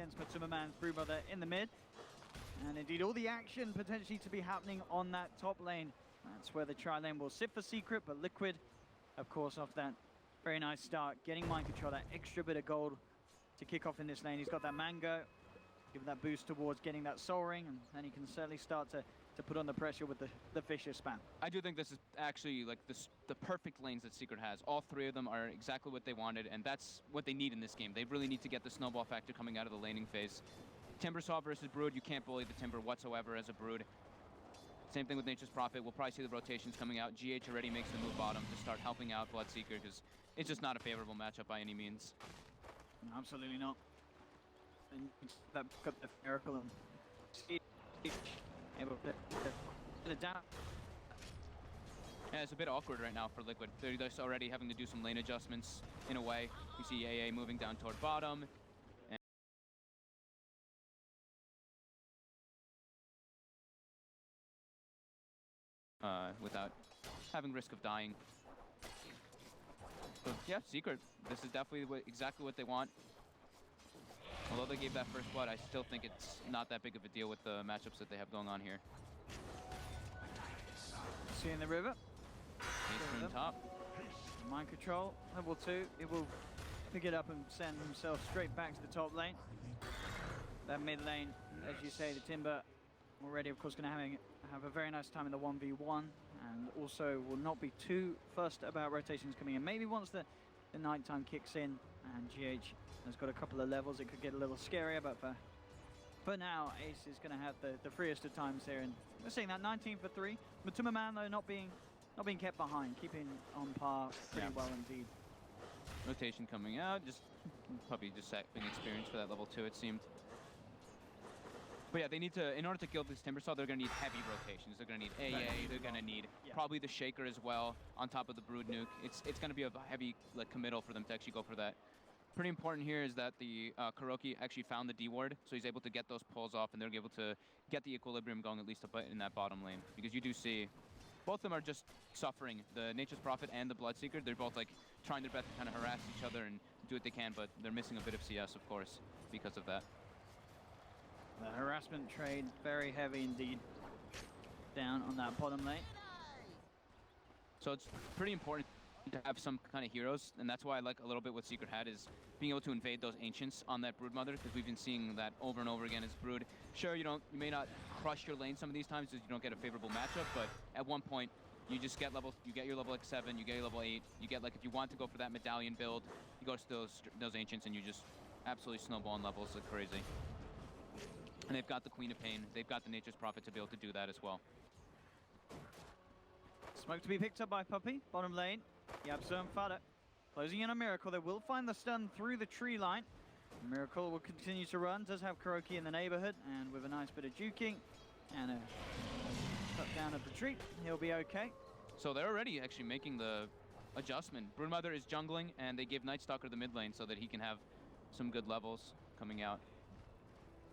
against Mechwarrier's Broodmother in the mid. And indeed, all the action potentially to be happening on that top lane. That's where the tri-lane will sit for Secret, but Liquid, of course, off that very nice start, getting mind control, that extra bit of gold to kick off in this lane. He's got that Mango, give that boost towards getting that Soul Ring, and then he can certainly start to put on the pressure with the Fisher spam. I do think this is actually like the perfect lanes that Secret has. All three of them are exactly what they wanted, and that's what they need in this game. They really need to get the snowball factor coming out of the laning phase. Timbersaw versus Brood, you can't bully the Timber whatsoever as a Brood. Same thing with Nature's Prophet. We'll probably see the rotations coming out. GH already makes the move bottom to start helping out Bloodseeker because it's just not a favorable matchup by any means. No, absolutely not. And that got the miracle and able to get it down. Yeah, it's a bit awkward right now for Liquid. They're just already having to do some lane adjustments in a way. You see AA moving down toward bottom. Without having risk of dying. So, yeah, Secret. This is definitely exactly what they want. Although they gave that first blood, I still think it's not that big of a deal with the matchups that they have going on here. See in the river. Ace from top. Mind control, level 2. It will pick it up and send himself straight back to the top lane. That mid lane, as you say, the Timber already, of course, going to have a very nice time in the 1v1, and also will not be too fussed about rotations coming in. Maybe once the nighttime kicks in and GH has got a couple of levels, it could get a little scarier, but for now, Ace is going to have the freest of times here, and we're seeing that 19 for 3. Mechwarrior, though, not being kept behind, keeping on par pretty well indeed. Rotation coming out, probably just having experience for that level 2, it seemed. But yeah, they need to, in order to kill this Timbersaw, they're going to need heavy rotations. They're going to need AA, they're going to need probably the Shaker as well, on top of the Brood Nuke. It's going to be a heavy committal for them to actually go for that. Pretty important here is that the Kuroki actually found the D-ward, so he's able to get those pulls off, and they're able to get the equilibrium going at least a bit in that bottom lane. Because you do see, both of them are just suffering. The Nature's Prophet and the Bloodseeker, they're both like trying their best to kind of harass each other and do what they can, but they're missing a bit of CS, of course, because of that. The harassment trade, very heavy indeed, down on that bottom lane. So it's pretty important to have some kind of heroes, and that's why I like a little bit what Secret had, is being able to invade those Ancients on that Broodmother, because we've been seeing that over and over again as Brood. Sure, you may not crush your lane some of these times because you don't get a favorable matchup, but at one point, you just get you get your level like 7, you get your level 8, you get, like, if you want to go for that medallion build, you go to those Ancients and you just absolutely snowball in levels like crazy. And they've got the Queen of Pain, they've got the Nature's Prophet to be able to do that as well. Smoke to be picked up by Puppey, bottom lane. Yabso and Fada closing in on Miracle. They will find the stun through the tree line. Miracle will continue to run, does have Kuroki in the neighborhood, and with a nice bit of juking and a cut down of the tree, he'll be okay. So they're already actually making the adjustment. Broodmother is jungling, and they give Nightstalker the mid lane so that he can have some good levels coming out.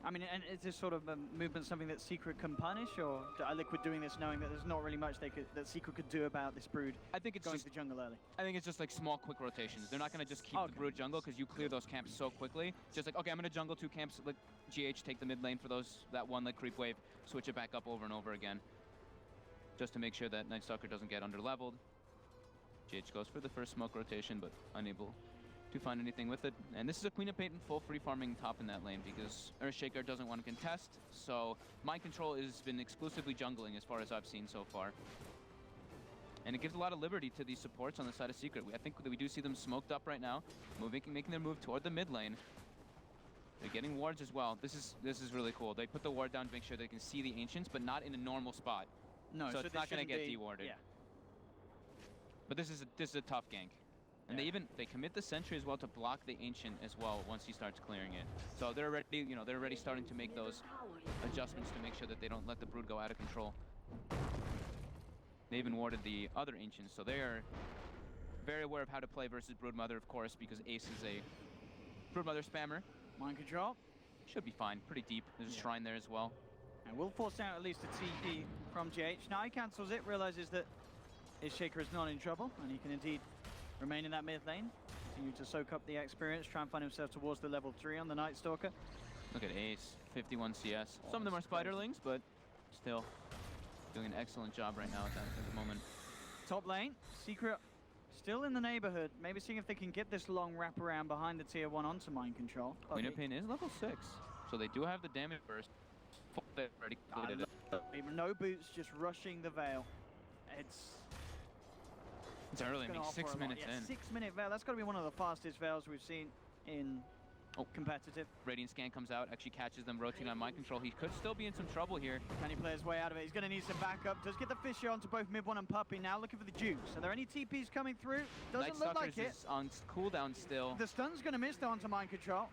I mean, and is this sort of a movement something that Secret can punish, or are Liquid doing this knowing that there's not really much that Secret could do about this Brood? I think it's going just to the jungle early. I think it's just like small, quick rotations. They're not going to just keep the Brood jungle because you clear those camps so quickly. Just like, okay, I'm going to jungle 2 camps, let GH take the mid lane for that one like creep wave, switch it back up over and over again, just to make sure that Nightstalker doesn't get under-leveled. GH goes for the first smoke rotation, but unable to find anything with it. And this is a Queen of Pain full free farming top in that lane because Earthshaker doesn't want to contest, so Mind Control has been exclusively jungling as far as I've seen so far. And it gives a lot of liberty to these supports on the side of Secret. I think that we do see them smoked up right now, making their move toward the mid lane. They're getting wards as well. This is really cool. They put the ward down to make sure they can see the Ancients, but not in a normal spot. No, so it's not going to get dewarded. Yeah. But this is a tough gank. And they commit the Sentry as well to block the Ancient as well once he starts clearing it. So they're already, they're already starting to make those adjustments to make sure that they don't let the Brood go out of control. They even warded the other Ancients, so they are very aware of how to play versus Broodmother, of course, because Ace is a Broodmother spammer. Mind control. Should be fine, pretty deep. There's a shrine there as well. And we'll force out at least a TP from GH. Now he cancels it, realizes that his Shaker is not in trouble, and he can indeed remain in that mid lane, continue to soak up the experience, try and find himself towards the level 3 on the Night Stalker. Look at Ace, 51 CS. Some of them are spiderlings, but still doing an excellent job right now at the moment. Top lane, Secret still in the neighborhood. Maybe seeing if they can get this long wraparound behind the tier 1 onto mind control. Queen of Pain is level 6, so they do have the damage burst. Already completed it. Even no boots, just rushing the Veil. It's early, I mean, 6 minutes in. 6-minute Veil, that's got to be one of the fastest Veils we've seen in competitive. Radiant Scan comes out, actually catches them rotating on mind control. He could still be in some trouble here. Can he play his way out of it? He's going to need some backup. Does get the Fisher onto both mid 1 and Puppey. Now looking for the juice. Are there any TPs coming through? Doesn't look like it. Is on cooldown still. The stun's going to miss though onto mind control.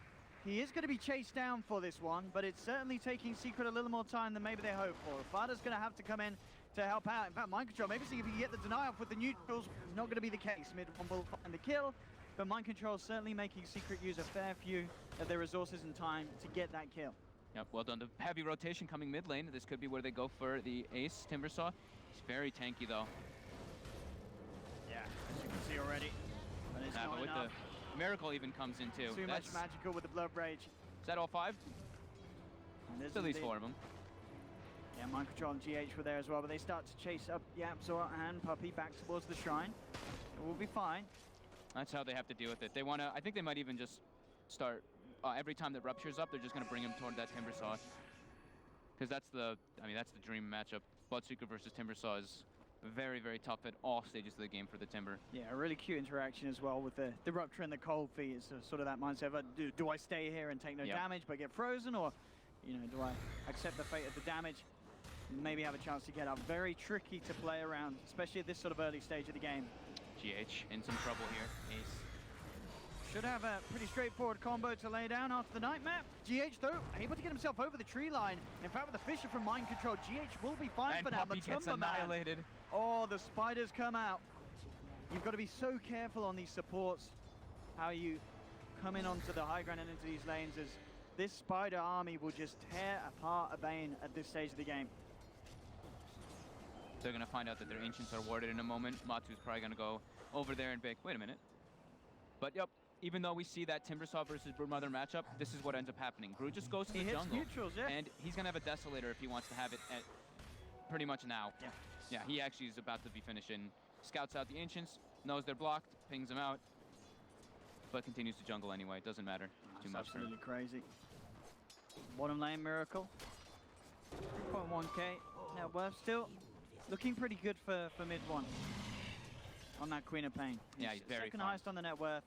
He is going to be chased down for this one, but it's certainly taking Secret a little more time than maybe they hoped for. Fada's going to have to come in to help out. In fact, mind control, maybe see if he can get the deny off with the neutrals. It's not going to be the case. Mid 1 will find the kill. But mind control certainly making Secret use a fair few of their resources and time to get that kill. Yep, well done. The heavy rotation coming mid lane. This could be where they go for the Ace Timbersaw. He's very tanky though. Yeah, as you can see already. But it's not with enough. the Miracle even comes in too. Too much magical with the Blood Rage. Is that all 5? It's at least 4 of them. Yeah, mind control and GH were there as well, but they start to chase up Yapzor and Puppey back towards the shrine. It will be fine. That's how they have to deal with it. They want to, I think they might even just start, every time that Rupture's up, they're just going to bring him toward that Timbersaw. Because that's the dream matchup. Bloodseeker versus Timbersaw is very, very tough at all stages of the game for the Timber. Yeah, a really cute interaction as well with the Rupture and the Cold Feet. It's sort of that mindset of, do I stay here and take no damage but get frozen, or, you know, do I accept the fate of the damage? Maybe have a chance to get up. Very tricky to play around, especially at this sort of early stage of the game. GH in some trouble here. Ace should have a pretty straightforward combo to lay down after the nightmare. GH though, able to get himself over the tree line. In fact, with the Fisher from mind control, GH will be fine and for now. Puppey gets annihilated. Oh, the spiders come out. You've got to be so careful on these supports, how you come in onto the high ground and into these lanes, as this spider army will just tear apart a Bane at this stage of the game. They're going to find out that their Ancients are warded in a moment. Matu's probably going to go over there and be like, wait a minute. But yep, even though we see that Timbersaw versus Broodmother matchup, this is what ends up happening. Brood just goes to the jungle. Neutrals, yeah. And he's going to have a Desolator if he wants to have it at pretty much now. Yeah. Yeah, he actually is about to be finishing. Scouts out the Ancients, knows they're blocked, pings them out, but continues to jungle anyway. It doesn't matter. Too much for him. Absolutely crazy. Bottom lane Miracle. 3.1k net worth still. Looking pretty good for mid 1 on that Queen of Pain. Yeah, he's very second highest on the net worth.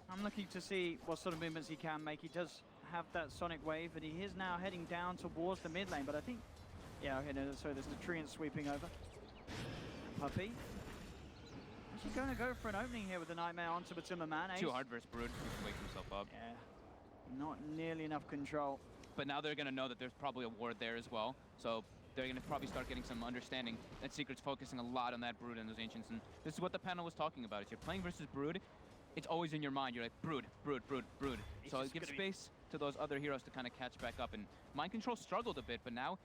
I'm looking to see what sort of movements he can make. He does have that Sonic Wave, and he is now heading down towards the mid lane. But I think, yeah, okay, no, sorry, there's the Treant sweeping over. Puppey. Is he going to go for an opening here with the Nightmare onto the Timberman? Too hard versus Brood. He can wake himself up. Yeah, not nearly enough control. But now they're going to know that there's probably a ward there as well. So they're going to probably start getting some understanding that Secret's focusing a lot on that Brood and those Ancients. And this is what the panel was talking about. If you're playing versus Brood, it's always in your mind. You're like, Brood, Brood, Brood, Brood. So it gives space to those other heroes to kind of catch back up. And Mind Control struggled a bit, but now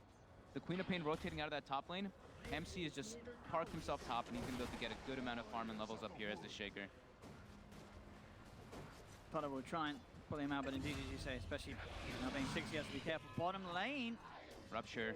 the Queen of Pain rotating out of that top lane, MC has just parked himself top, and he's going to be able to get a good amount of farm and levels up here as the Shaker. Potter will try and pull him out, but indeed, as you say, especially now being 6, he has to be careful. Bottom lane. Rupture.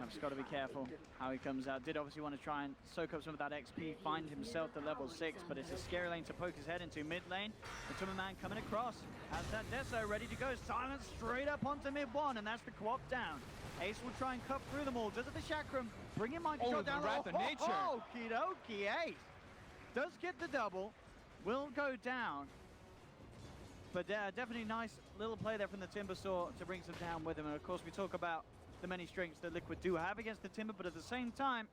Just got to be careful how he comes out. Did obviously want to try and soak up some of that XP, find himself to level 6, but it's a scary lane to poke his head into. Mid lane, the Timberman coming across, has that Deso ready to go. Silence straight up onto mid 1, and that's the co-op down. Ace will try and cut through them all. Does it the Chakram, bring him mind control down. Wrath of Nature. Okie dokie, Ace does get the double, will go down. But definitely nice little play there from the Timbersaw to bring some down with him. And of course, we talk about the many strengths that Liquid do have against the Timber, but at the same time,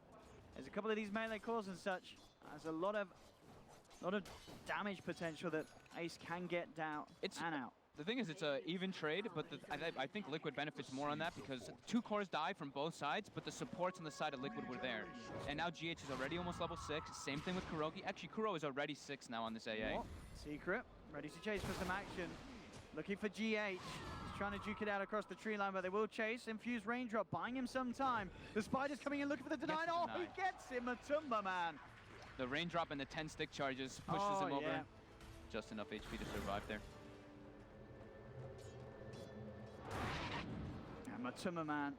there's a couple of these melee cores and such. There's a lot of damage potential that Ace can get down and out. The thing is, it's an even trade, but I think Liquid benefits more on that because 2 cores die from both sides, but the supports on the side of Liquid were there. And now GH is already almost level 6. Same thing with Kurogi. Actually, Kuro is already 6 now on this AA. Oh, Secret, ready to chase for some action. Looking for GH. He's trying to duke it out across the tree line, but they will chase. Infused Raindrop, buying him some time. The Spider's coming in looking for the deny. Oh, he gets him, a Timberman. The Raindrop and the 10 stick charges pushes him over. Just enough HP to survive there. Timmerman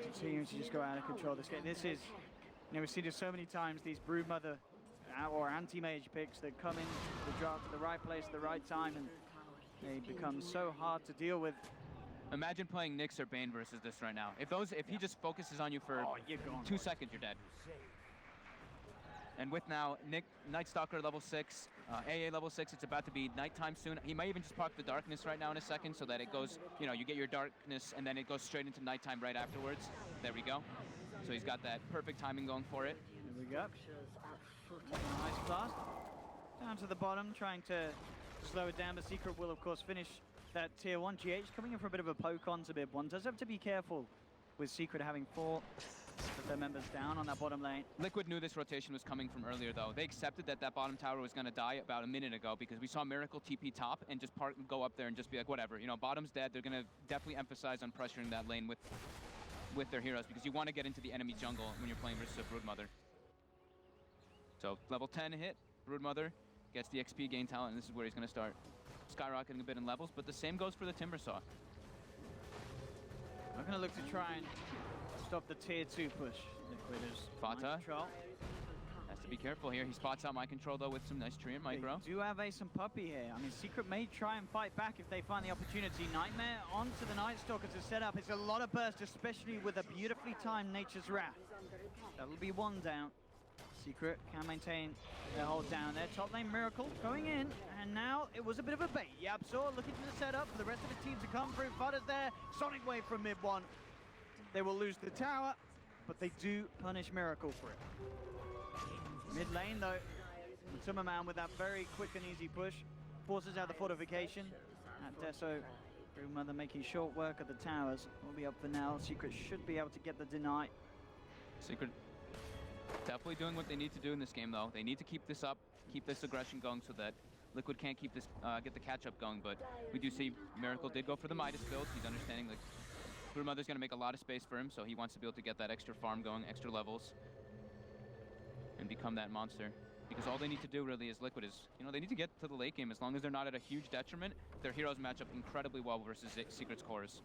continuing to just go out of control this game. This is, you know, we've seen it so many times, these Broodmother or anti-mage picks that come in the draft at the right place at the right time, and they become so hard to deal with. Imagine playing Nyx or Bane versus this right now. If he just focuses on you for 2 seconds, you're dead. And with now Night Stalker level 6, AA level 6, it's about to be nighttime soon. He might even just park the darkness right now in a second so that it goes, you know, you get your darkness and then it goes straight into nighttime right afterwards. There we go. So he's got that perfect timing going for it. There we go. Nice blast. Down to the bottom, trying to slow it down, but Secret will of course finish that tier 1. GH coming in for a bit of a poke on to mid 1. Does have to be careful with Secret having 4 of their members down on that bottom lane. Liquid knew this rotation was coming from earlier though. They accepted that that bottom tower was going to die about a minute ago because we saw Miracle TP top and just go up there and just be like, whatever, you know, bottom's dead. They're going to definitely emphasize on pressuring that lane with their heroes because you want to get into the enemy jungle when you're playing versus a Broodmother. So level 10 hit, Broodmother gets the XP gain talent, and this is where he's going to start skyrocketing a bit in levels, but the same goes for the Timbersaw. I'm going to look to try and stop the tier 2 push. Liquid is Fata control. has to be careful here. He spots out Mind Control though with some nice tree and micro. They do have Ace and Puppy here. I mean, Secret may try and fight back if they find the opportunity. Nightmare onto the Night Stalker to set up. It's a lot of burst, especially with a beautifully timed Nature's Wrath. That'll be 1 down. Secret can maintain their hold down there. Top lane Miracle going in, and now it was a bit of a bait. YapzOr looking for the setup for the rest of the team to come through. Fudder's there, Sonic Wave from mid 1. They will lose the tower, but they do punish Miracle for it. Mid lane though, Timmerman with that very quick and easy push forces out the fortification. At Deso, Broodmother making short work of the towers. Will be up for now. Secret should be able to get the deny. Secret definitely doing what they need to do in this game though. They need to keep this up, keep this aggression going so that Liquid can't keep this, get the catch up going, but we do see Miracle did go for the Midas build. He's understanding like Broodmother's gonna make a lot of space for him, so he wants to be able to get that extra farm going, extra levels, and become that monster. Because all they need to do really is Liquid is, you know, they need to get to the late game. As long as they're not at a huge detriment, their heroes match up incredibly well versus Secret's cores.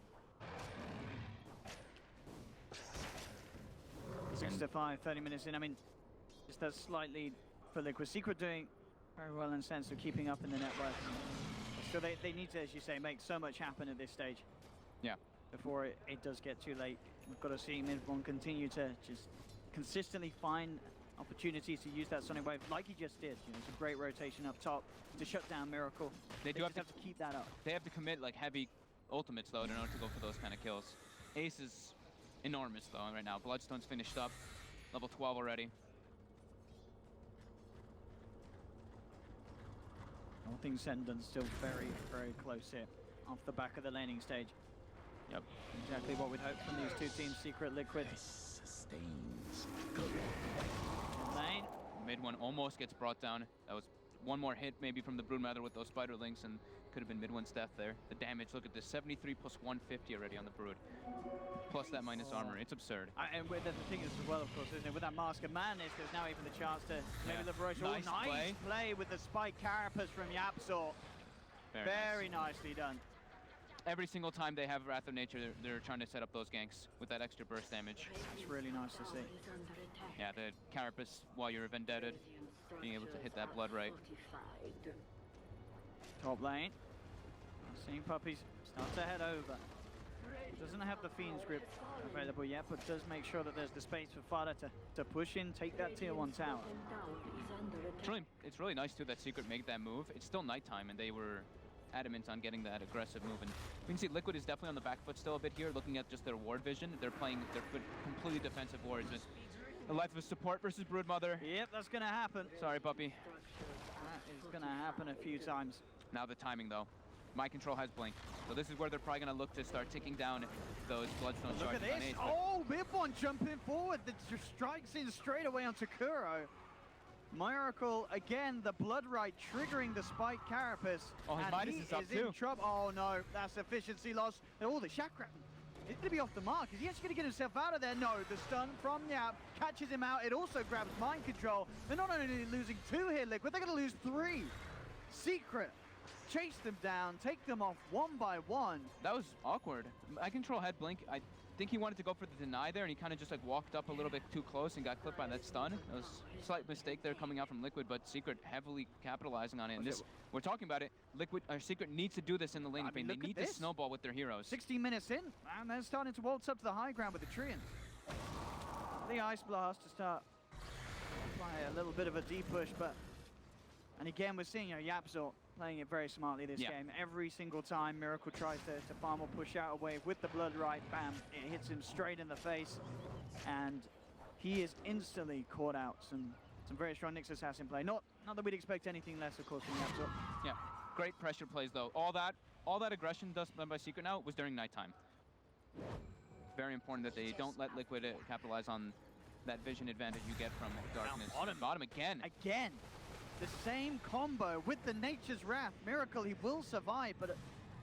6 to 5, 30 minutes in. I mean, just that slight lead for Liquid. Secret doing very well in the sense of keeping up in the network. So they need to, as you say, make so much happen at this stage. Yeah. Before it does get too late. We've got to see mid-1 continue to just consistently find opportunities to use that Sonic Wave like he just did. You know, it's a great rotation up top to shut down Miracle. They do have to keep that up. They have to commit like heavy ultimates though in order to go for those kind of kills. Ace is enormous though right now. Bloodstone's finished up, level 12 already. All things said and done, still very, very close here off the back of the laning stage. Yep. Exactly what we'd hope from these two teams, Secret, Liquid. Lane. Mid 1 almost gets brought down. That was one more hit maybe from the Broodmother with those spider links and could have been mid 1's death there. The damage, look at this, 73 plus 150 already on the Brood. Plus that minus armor, it's absurd. And the thing is as well, of course, isn't it? With that Mask of Madness, there's now even the chance to maybe liberate. Nice play with the Spike Carapace from YapzOr. Very nicely done. Every single time they have Wrath of Nature, they're trying to set up those ganks with that extra burst damage. It's really nice to see. Yeah, the Carapace, while you're vendetted, being able to hit that blood right. Top lane. Seeing Puppies start to head over. Doesn't have the Fiend's Grip available yet, but does make sure that there's the space for Fada to push in, take that tier 1 tower. It's really nice too that Secret made that move. It's still nighttime and they were adamant on getting that aggressive move, and we can see Liquid is definitely on the back foot still a bit here, looking at just their ward vision. They're playing their completely defensive wards. Just the life of a support versus Broodmother. Yep, that's gonna happen. Sorry, puppy. That is gonna happen a few times. Now the timing though. Mind Control has Blink, so this is where they're probably gonna look to start ticking down those Bloodstone charges. Look at this! Ace, oh, mid-1 jumping forward that just strikes in straight away onto Kuro. Miracle again, the Blood Right triggering the Spike Carapace. Oh, his Midas is up too. In trouble. Oh no, that's efficiency loss. Oh, the chakra. It's gonna be off the mark. Is he actually gonna get himself out of there? No, the stun from Yap catches him out. It also grabs Mind Control. They're not only losing 2 here, Liquid, they're gonna lose 3. Secret chase them down, take them off one by one. That was awkward. I control head blink. I think he wanted to go for the deny there, and he kind of just like walked up a little bit too close and got clipped by that stun. It was a slight mistake there coming out from Liquid, but Secret heavily capitalizing on it. And this, we're talking about it, Secret needs to do this in the lane. They need to snowball with their heroes. 16 minutes in, and they're starting to waltz up to the high ground with the Treant. The Ice Blast to start apply a little bit of a deep push, but, and again, we're seeing, Yapzor playing it very smartly this game. Every single time Miracle tries to farm or push out a wave with the Blood Right, bam, it hits him straight in the face, and he is instantly caught out. Some very strong Nyx Assassin play. Not that we'd expect anything less, of course, from Yapzor. Yeah, great pressure plays though. All that aggression done by Secret now was during nighttime. Very important that they don't let Liquid capitalize on that vision advantage you get from darkness. Bottom again. Again. The same combo with the Nature's Wrath. Miracle, he will survive, but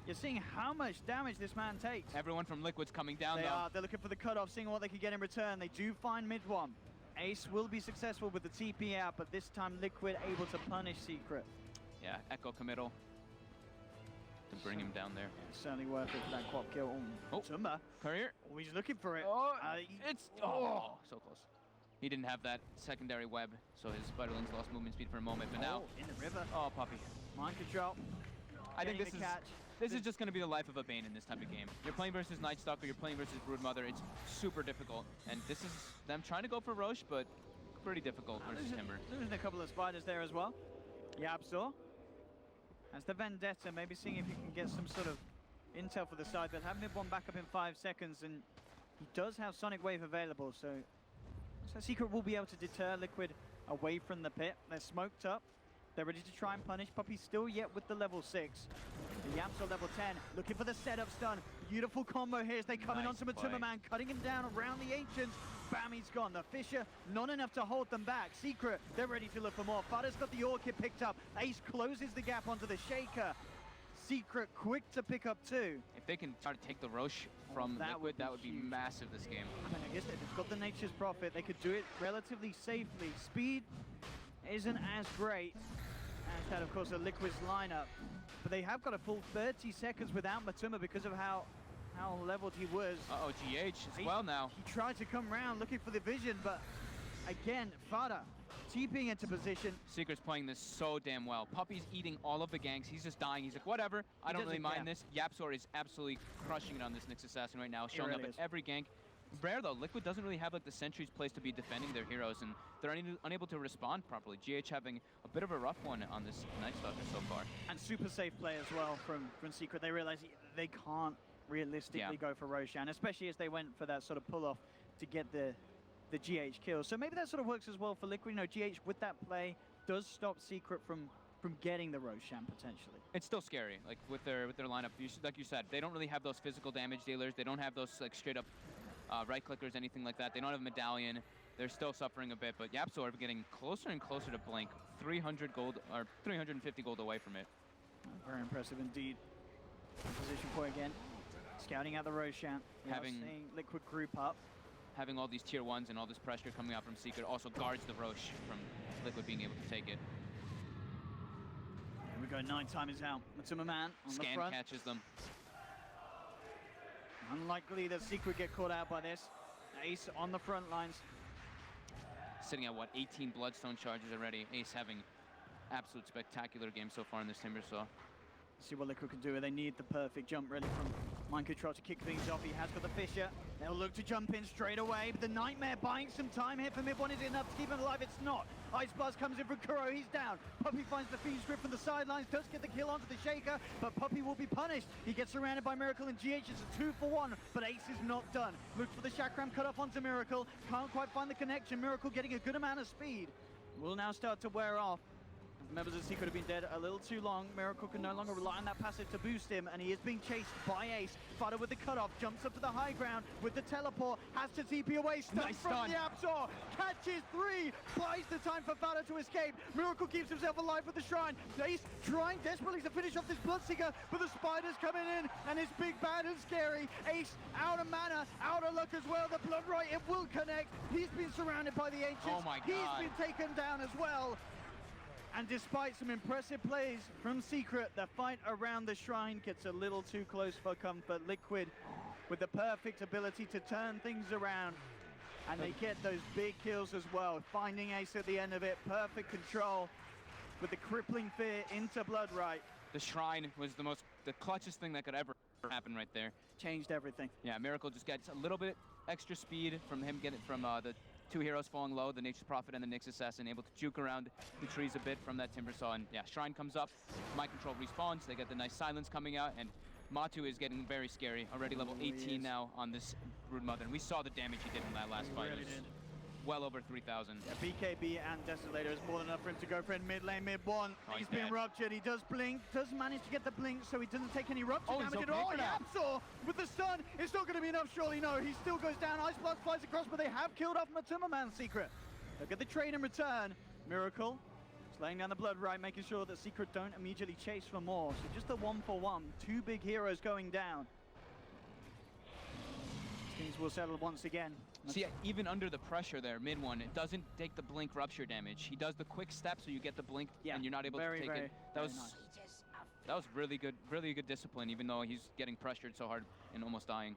you're seeing how much damage this man takes. Everyone from Liquid's coming down, though. They're looking for the cutoff, seeing what they can get in return. They do find mid one. Ace will be successful with the TP out, but this time Liquid able to punish Secret. Yeah, Echo committal to bring him down there. Yeah, certainly worth it for that quad kill. Tumba. Courier. Oh, he's looking for it. So close. He didn't have that secondary web, so his Spiderlings lost movement speed for a moment, but now... in the river. Oh, Puppy. Mind control. I think this is just going to be the life of a Bane in this type of game. You're playing versus Nightstalker, you're playing versus Broodmother. It's super difficult, and this is them trying to go for Roche, but pretty difficult versus Timber. Losing a couple of spiders there as well. Yapzor. As the Vendetta, maybe seeing if you can get some sort of intel for the side. They'll have mid one back up in 5 seconds, and he does have Sonic Wave available, so Secret will be able to deter Liquid away from the pit. They're smoked up. They're ready to try and punish. Puppy still yet with the level 6. The Yapzor level 10, looking for the setup stun. Beautiful combo here as they come in onto Matuma Man, cutting him down around the Ancients. Bam, he's gone. The Fissure, not enough to hold them back. Secret, they're ready to look for more. Fada's got the Orchid picked up. Ace closes the gap onto the Shaker. Secret quick to pick up 2. If they can try to take the Roche from Liquid, that would be massive this game. I mean, I guess they've got the Nature's Prophet. They could do it relatively safely. Speed isn't as great as that, of course, a Liquid's lineup. But they have got a full 30 seconds without Matuma because of how leveled he was. Uh-oh, GH as well now. He tried to come around looking for the vision, but again, Fada TPing into position. Secret's playing this so damn well. Puppy's eating all of the ganks. He's just dying. He's like, whatever. I don't really mind this. Yapzor is absolutely crushing it on this Nyx Assassin right now, showing up at every gank. Rare though, Liquid doesn't really have like the sentry's place to be defending their heroes, and they're unable to respond properly. GH having a bit of a rough one on this Nightstalker so far. And super safe play as well from Secret. They realize they can't realistically go for Roshan, especially as they went for that sort of pull-off to get the GH kill. So maybe that sort of works as well for Liquid. GH with that play does stop Secret from getting the Roshan potentially. It's still scary, like with their lineup. Like you said, they don't really have those physical damage dealers. They don't have those like straight up right clickers, anything like that. They don't have a medallion. They're still suffering a bit, but Yapzor getting closer and closer to Blink. 300 gold or 350 gold away from it. Very impressive indeed. Position point again. Scouting out the Roshan. Having Liquid group up. Having all these tier 1s and all this pressure coming out from Secret also guards the Roche from Liquid being able to take it. Here we go, nighttime is out. Matuma Man on the front. Catches them. Unlikely that Secret get caught out by this. Ace on the front lines. Sitting at what, 18 Bloodstone charges already. Ace having absolute spectacular game so far in this Timbersaw. See what Liquid can do. They need the perfect jump really from Mind Control to kick things off. He has got the Fissure. They'll look to jump in straight away. But the Nightmare buying some time here for mid-1. Is it enough to keep him alive? It's not. Ice Blast comes in from Kuro. He's down. Puppy finds the Fiend's Grip from the sidelines. Does get the kill onto the Shaker. But Puppy will be punished. He gets surrounded by Miracle and GH. It's a 2-for-1. But Ace is not done. Looks for the Chakram cut off onto Miracle. Can't quite find the connection. Miracle getting a good amount of speed. Will now start to wear off. Members of Secret have been dead a little too long. Miracle can no longer rely on that passive to boost him, and he is being chased by Ace. Fada with the cutoff, jumps up to the high ground with the teleport, has to TP away, stun from the Yapzor, catches 3, buys the time for Fada to escape. Miracle keeps himself alive with the Shrine. Ace trying desperately to finish off this Bloodseeker, but the Spider's coming in, and it's big, bad, and scary. Ace out of mana, out of luck as well. The Blood Right, it will connect. He's been surrounded by the Ancients. Oh my God. He's been taken down as well. And despite some impressive plays from Secret, the fight around the shrine gets a little too close for comfort. Liquid with the perfect ability to turn things around. And they get those big kills as well. Finding Ace at the end of it, perfect control with the crippling fear into Bloodright. The shrine was the clutchest thing that could ever happen right there. Changed everything. Yeah, Miracle just gets a little bit extra speed from him getting from the two heroes falling low, the Nature's Prophet and the Nyx Assassin, able to juke around the trees a bit from that Timbersaw. And yeah, Shrine comes up, Mind Control respawns, they get the nice silence coming out, and Matu is getting very scary. Already level 18 now on this Brood Mother, and we saw the damage he did in that last fight. Really did. Well over 3,000. Yeah, BKB and Desolator is more than enough for him to go for it mid lane, mid one. Oh, he's been ruptured. He does blink, does manage to get the blink, so he doesn't take any rupture damage okay at all. for that. Yapsaw with the stun. It's not going to be enough, surely. No, he still goes down. Ice Blast flies across, but they have killed off Matumberman Secret. They'll get the trade in return. Miracle is laying down the Bloodright, making sure that Secret don't immediately chase for more. So just a 1-for-1. Two big heroes going down. Things will settle once again. See, even under the pressure there, mid one, it doesn't take the blink rupture damage. He does the quick step, so you get the blink, and you're not able to take it. That was really good discipline, even though he's getting pressured so hard and almost dying.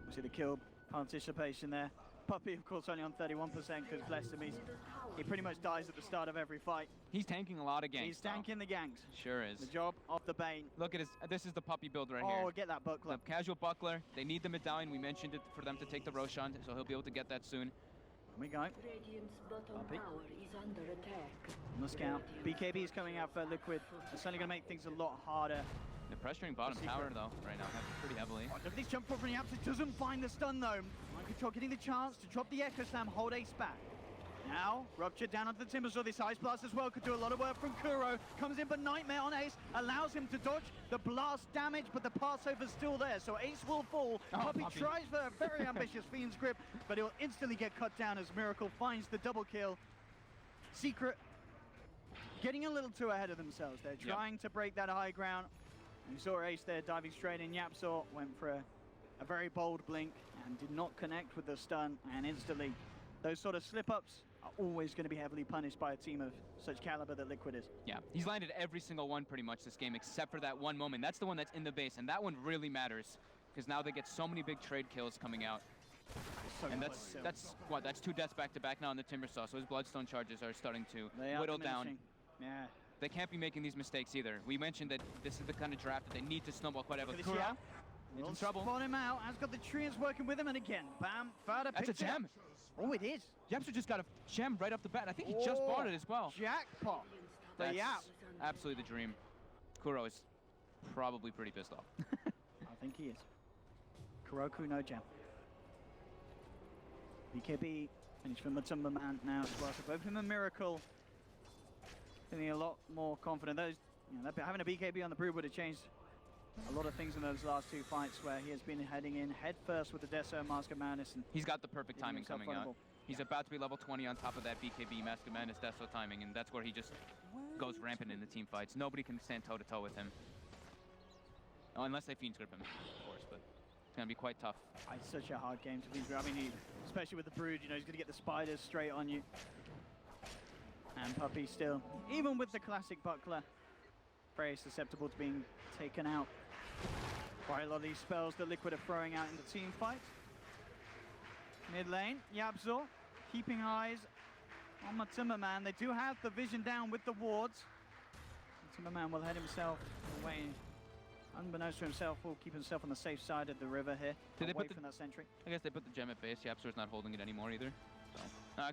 We see the kill participation there. Puppey, of course, only on 31% because bless him, he pretty much dies at the start of every fight. He's tanking a lot of ganks. He's tanking the ganks. Sure is. The job of the Bane. Look at this is the Puppey build right here. Oh, get that buckler. The casual buckler. They need the medallion. We mentioned it for them to take the Roshan, so he'll be able to get that soon. Here we go. Radiant's bottom tower is under attack. On the scout. BKB is coming out for Liquid. It's only going to make things a lot harder. They're pressuring bottom tower, though, right now, pretty heavily. Oh, look at this jump forward from the Yaps. It doesn't find the stun, though. Mind Control getting the chance to drop the Echo Slam, hold Ace back. Now, Rupture down onto the Timbersaw. This Ice Blast as well could do a lot of work from Kuro. Comes in, but Nightmare on Ace allows him to dodge the blast damage, but the passover's still there, so Ace will fall. Puppey tries for a very ambitious Fiend's Grip, but he'll instantly get cut down as Miracle finds the double kill. Secret getting a little too ahead of themselves. They're trying to break that high ground. You saw Ace there diving straight in. Yapsaw went for a very bold blink and did not connect with the stun, and instantly those sort of slip-ups are always going to be heavily punished by a team of such caliber that Liquid is. Yeah, he's landed every single one pretty much this game except for that one moment. That's the one that's in the base, and that one really matters because now they get so many big trade kills coming out. So and that's 2 deaths back to back now on the Timbersaw, so his Bloodstone charges are starting to whittle down. Yeah. They can't be making these mistakes either. We mentioned that this is the kind of draft that they need to snowball quite heavily. Kuro, he's in trouble. Spot him out. Has got the trees working with him, and again, bam, Fada That's a gem. Oh, it is. Yapster just got a gem right off the bat. I think he just bought it as well. Jackpot. That's absolutely the dream. Kuro is probably pretty pissed off. I think he is. Kuroku, no gem. BKB finished for Matumberman now as well. So both him and Miracle feeling a lot more confident. Those, having a BKB on the Brood would have changed a lot of things in those last 2 fights where he has been heading in head first with the Deso Mask of Madness. And he's got the perfect timing coming out. He's about to be level 20 on top of that BKB Mask of Madness Deso timing, and that's where he just goes rampant in the team fights. Nobody can stand toe-to-toe with him. Oh, unless they Fiend Script him, of course, but it's going to be quite tough. It's such a hard game to Fiend Script. I mean, especially with the Brood, he's going to get the spiders straight on you. And Puppey still, even with the classic buckler, very susceptible to being taken out. Quite a lot of these spells that Liquid are throwing out in the team fight. Mid lane, Yapsaw keeping eyes on Matumberman. They do have the vision down with the wards. Matumberman will head himself away. Unbeknownst to himself, will keep himself on the safe side of the river here. Did they put from that sentry. I guess they put the gem at base. Yapsaw's not holding it anymore either. So.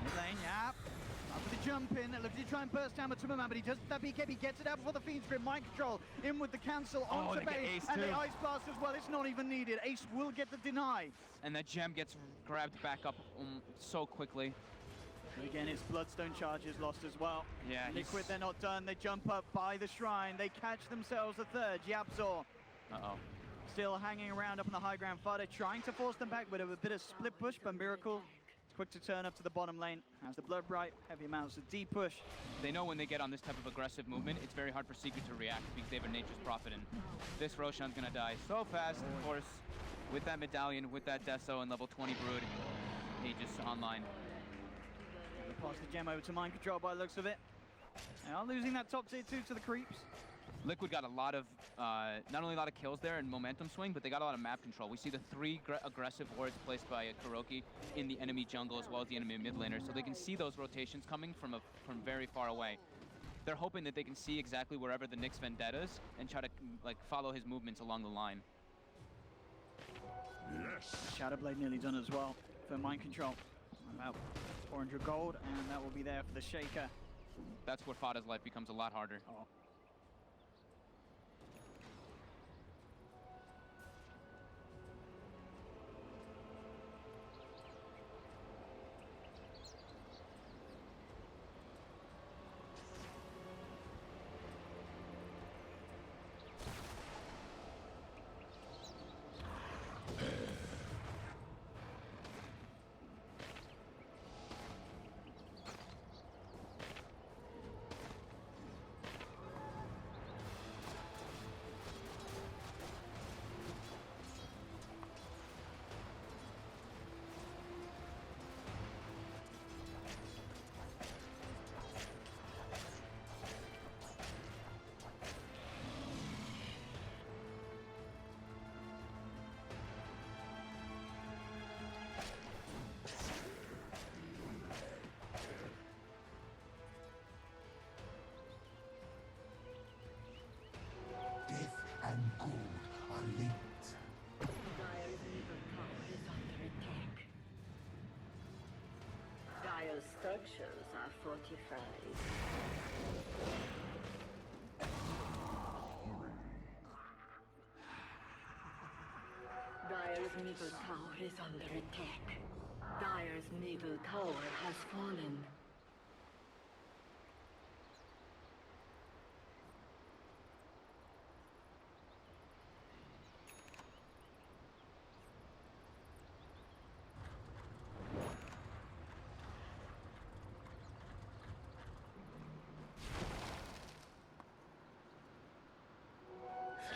Mid lane, yep. Up with the jump in, looks to try and burst down Matumberman, but he does that BKB, gets it out before the Fiend's Grip. Mind Control in with the cancel onto base, and the Ice Blast as well. It's not even needed. Ace will get the deny. And that gem gets grabbed back up so quickly. But again, it's Bloodstone charges lost as well. Yeah, Liquid, they're not done. They jump up by the shrine. They catch themselves a third. Yapsaw. Still hanging around up on the high ground. Fada trying to force them back with a bit of split push, but Miracle quick to turn up to the bottom lane. Has the Bloodright, heavy amounts of deep push. They know when they get on this type of aggressive movement, it's very hard for Secret to react because they have a Nature's Prophet, and this Roshan's gonna die so fast, of course, with that medallion, with that Deso and level 20 Brood. Aegis online. pass the gem over to Mind Control by the looks of it. They are losing that top tier 2 to the creeps. Liquid got a lot of, not only a lot of kills there and momentum swing, but they got a lot of map control. We see the 3 aggressive wards placed by Kuroki in the enemy jungle as well as the enemy mid laner, so they can see those rotations coming from very far away. They're hoping that they can see exactly wherever the Nyx Vendettas and try to like follow his movements along the line. Yes. Shadowblade nearly done as well for Mind Control. About 400 gold, and that will be there for the Shaker. That's where Fada's life becomes a lot harder. Oh. Death and gold are linked. Dire's middle tower is under attack. Dire's structures are fortified. Dire's middle tower is under attack. Dire's middle tower has fallen.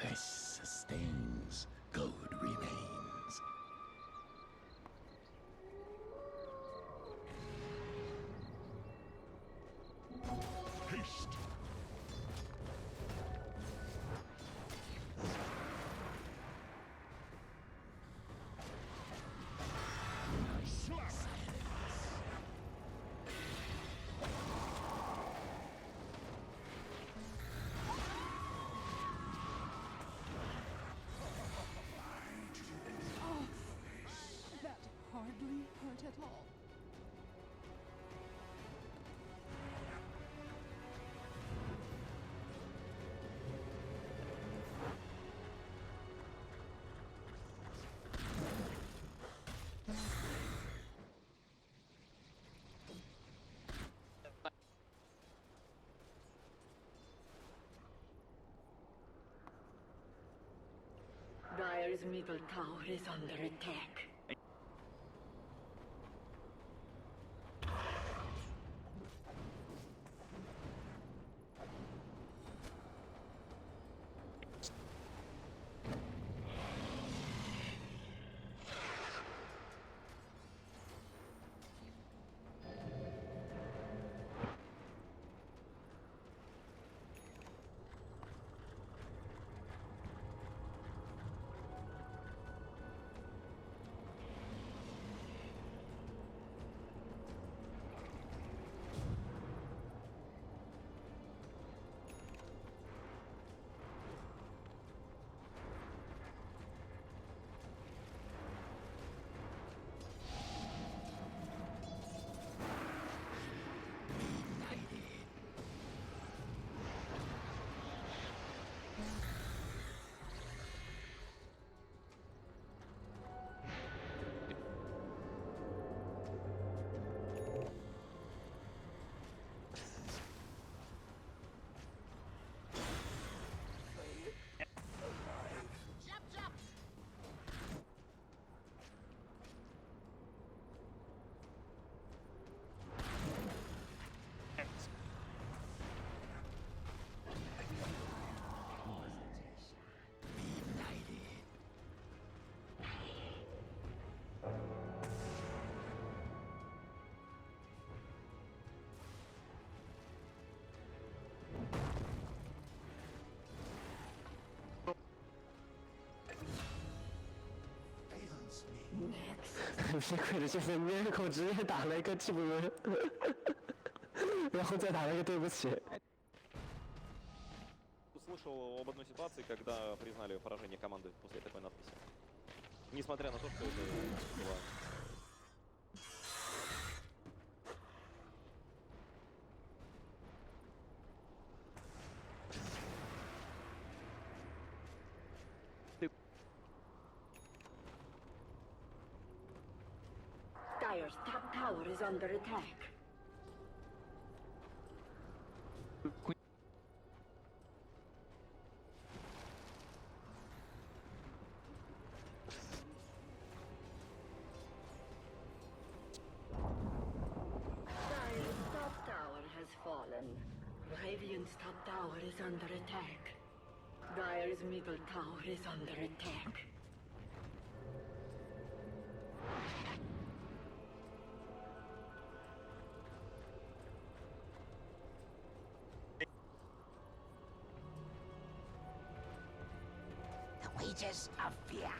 Flesh sustains, gold remains. Haste! Slap! That hardly hurt at all. Dire's middle tower is under attack. 劈腿的这份 miracle 直接打了一个 team win， 然后再打了一个对不起。Услышал об одной ситуации, когда признали поражение команды после такой надписи. Несмотря на то, что это было... Dire's top tower is under attack. Dire's top tower has fallen. Radiant's top tower is under attack. Dire's middle tower is under attack. The wages of fear.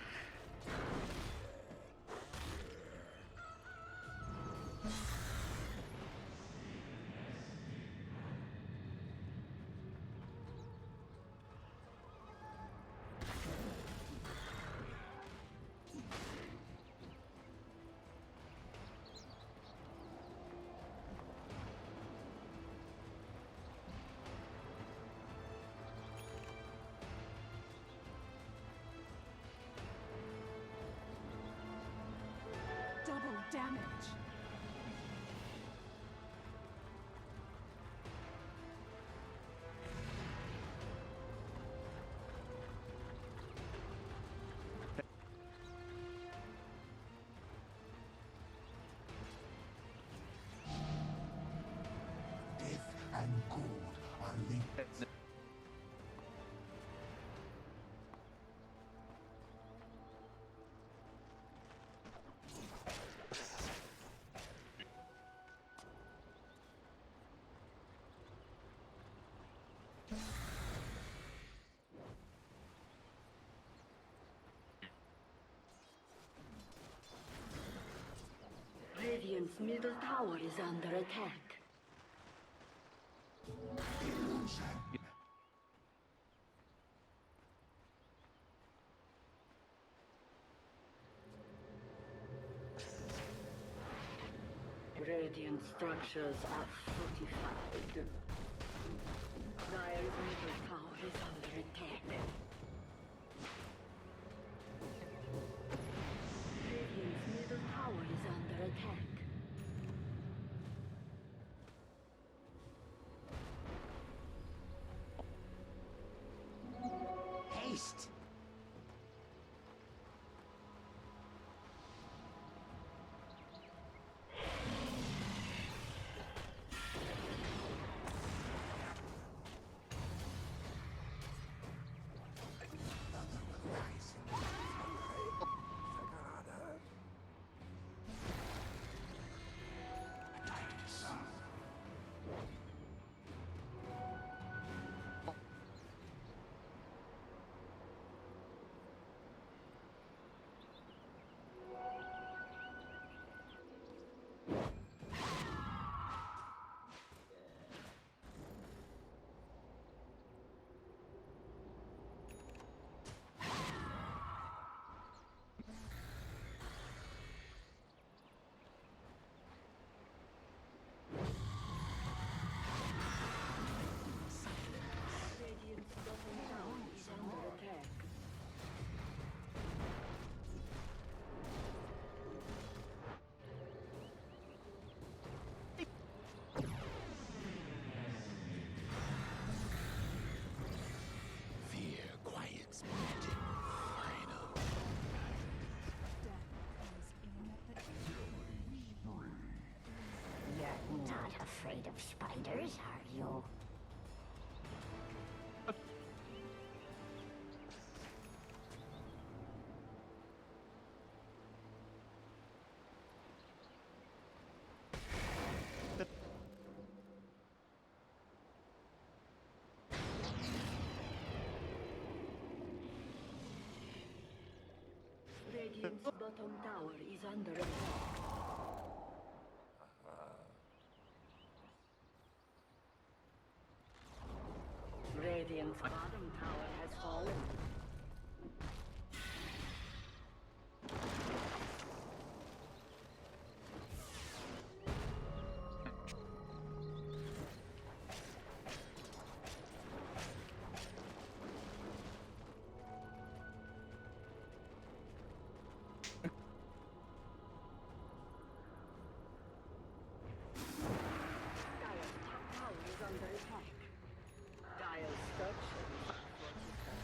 Double damage. Death and gold are linked. Radiant's middle tower is under attack. Radiant structures are fortified. Dire's middle tower is under attack. Radiant's middle tower is under attack. Haste. Radiant's bottom tower is under attack. Fear quiets magic. Final. Death comes in at the You're not afraid of spiders, are you? Radiant's bottom tower is under attack. Radiant's bottom tower has fallen. Dire's top tower is under attack. Dire's structure is fortified.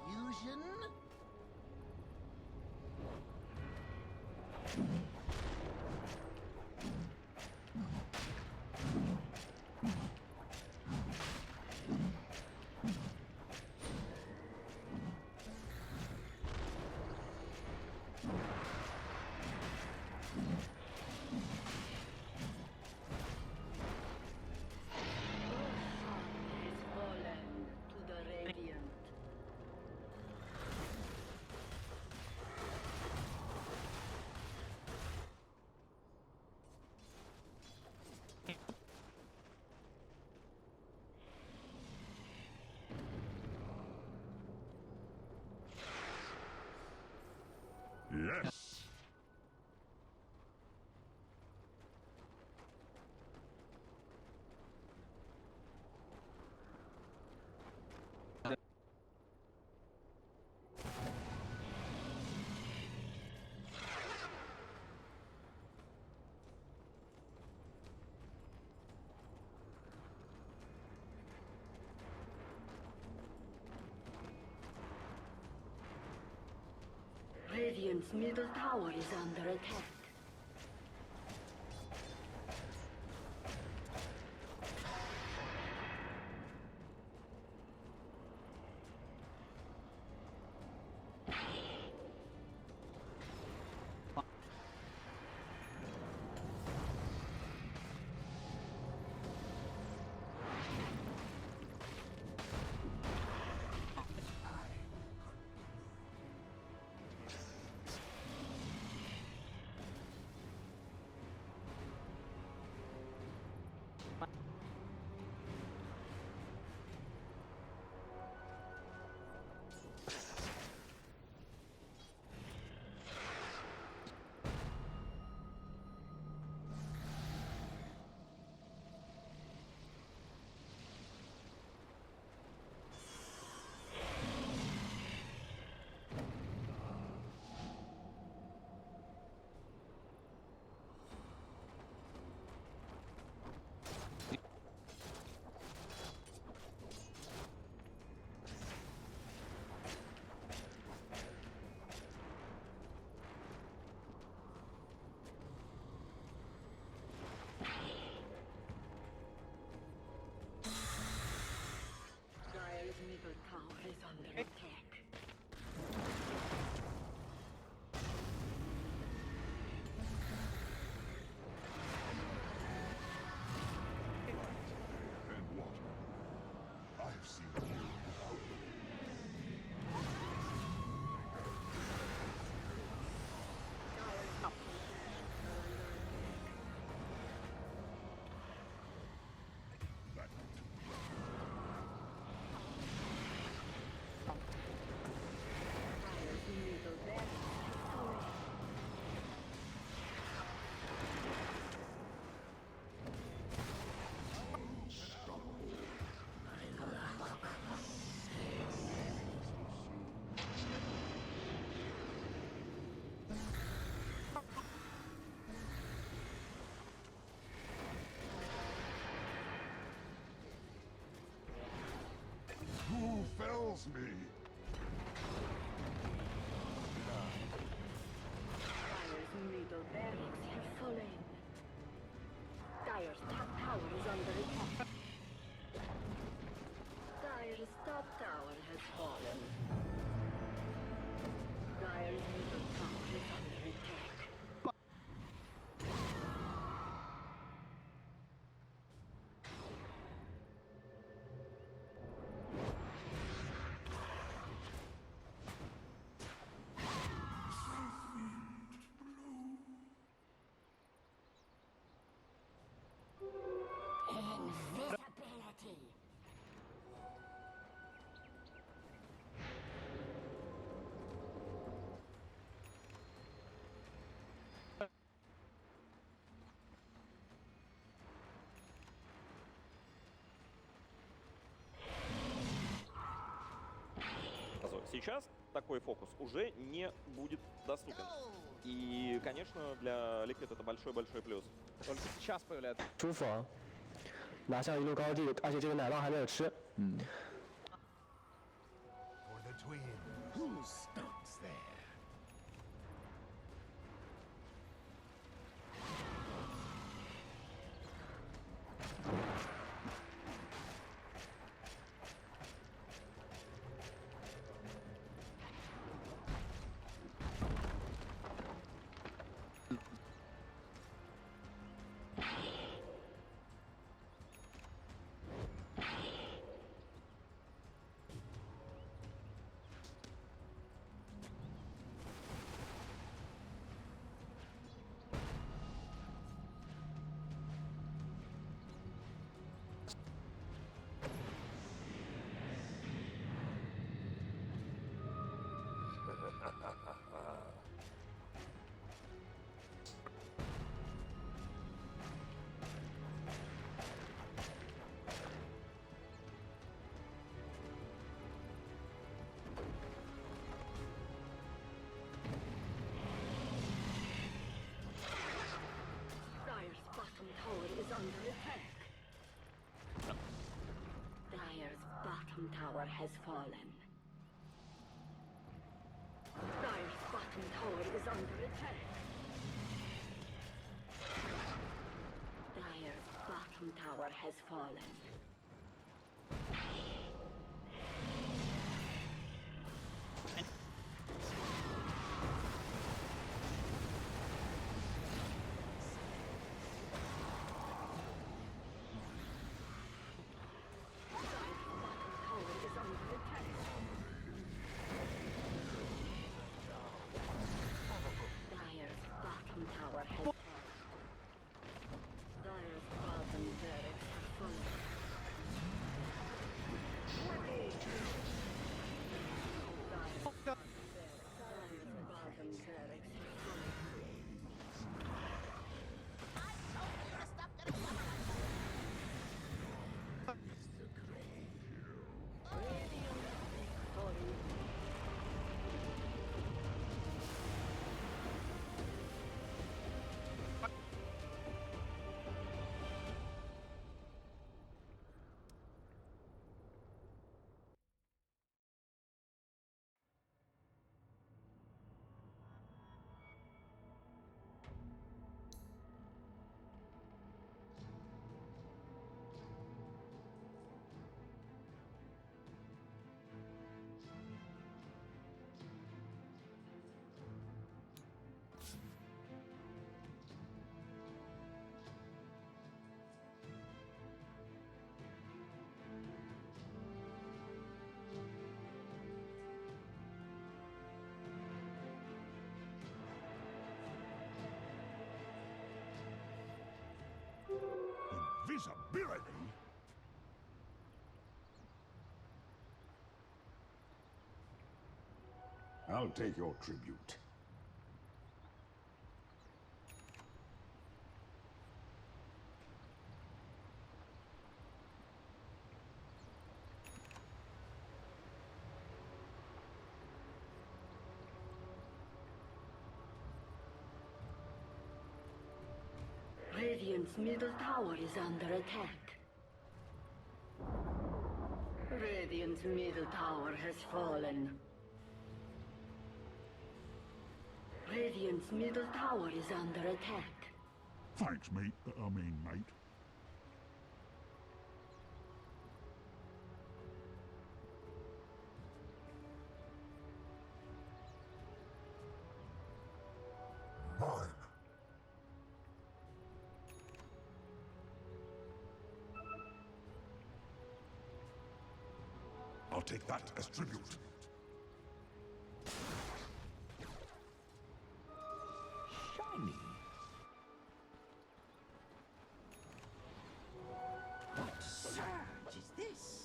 Illusion? Has fallen to the Radiant. Yes. Radiant's middle tower is under attack. fails me. Dire's middle barracks have fallen. Dire's top tower is under attack. Dire's top tower has fallen. Dire's middle tower is under attack. Invisibility. 'Сейчас такой фокус уже не будет доступен. И, конечно, для Liquid это большой-большой плюс. Только сейчас появляется. 舒服啊，拿下一路高地，而且这个奶酪还没有吃。 For the twin. Who stops there? Dire's bottom tower is under attack. Dire's bottom tower has fallen. Dire's bottom tower is under attack. Dire's bottom tower has fallen. Dire's bottom tower has fallen. Dire's bottom barracks have fallen. Dire's bottom barracks have fallen. Invisibility? I'll take your tribute. Radiant's middle tower is under attack. Radiant's middle tower has fallen. Radiant's middle tower is under attack. Thanks, mate. I mean, mate. Mine. I'll take that as tribute. Shiny. What surge is this?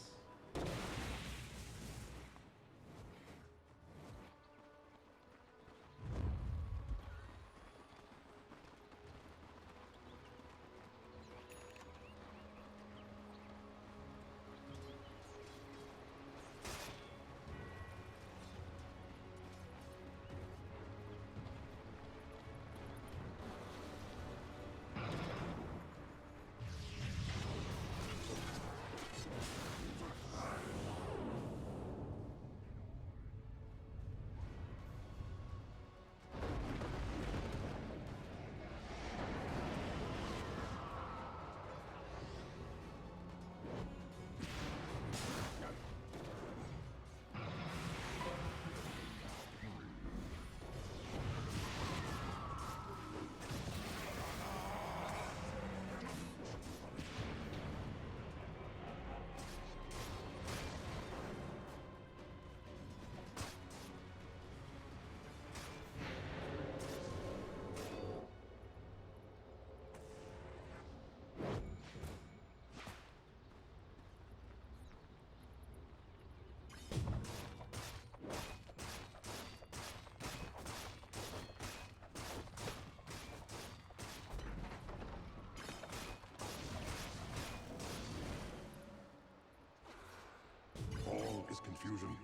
All is confusion.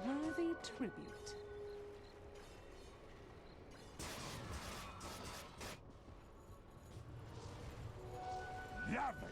Worthy tribute. Lovely.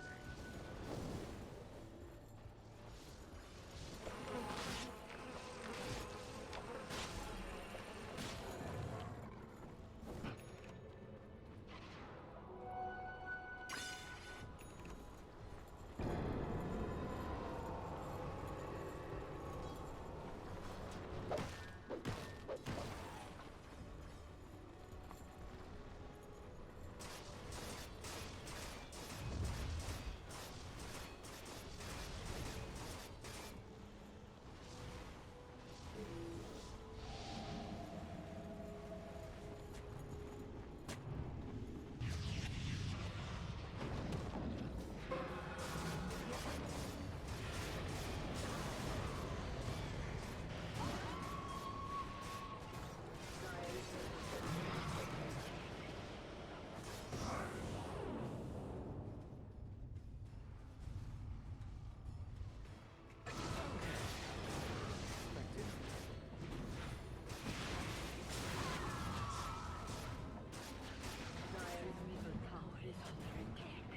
Dire's middle tower is under attack.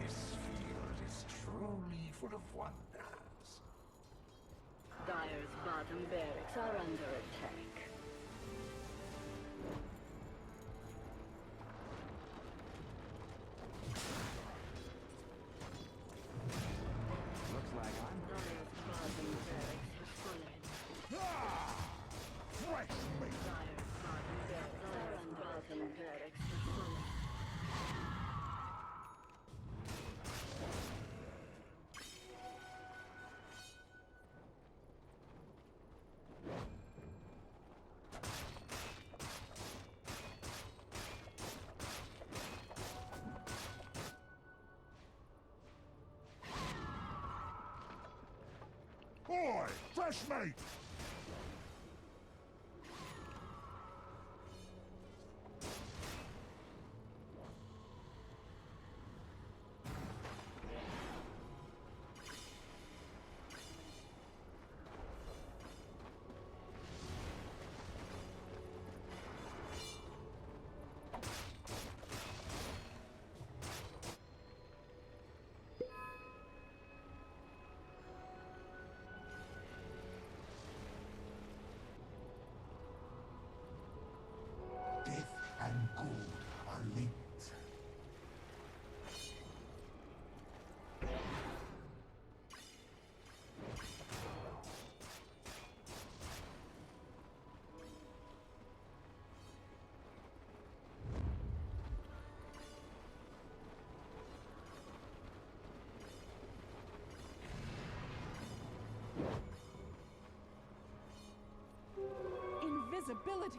This field is truly full of wonders. Dire's bottom barracks are under attack. Looks like I'm Dire's bottom barracks have fallen. Fresh meat. Dire's bottom barracks have fallen. Boy, fresh meat. invisibility.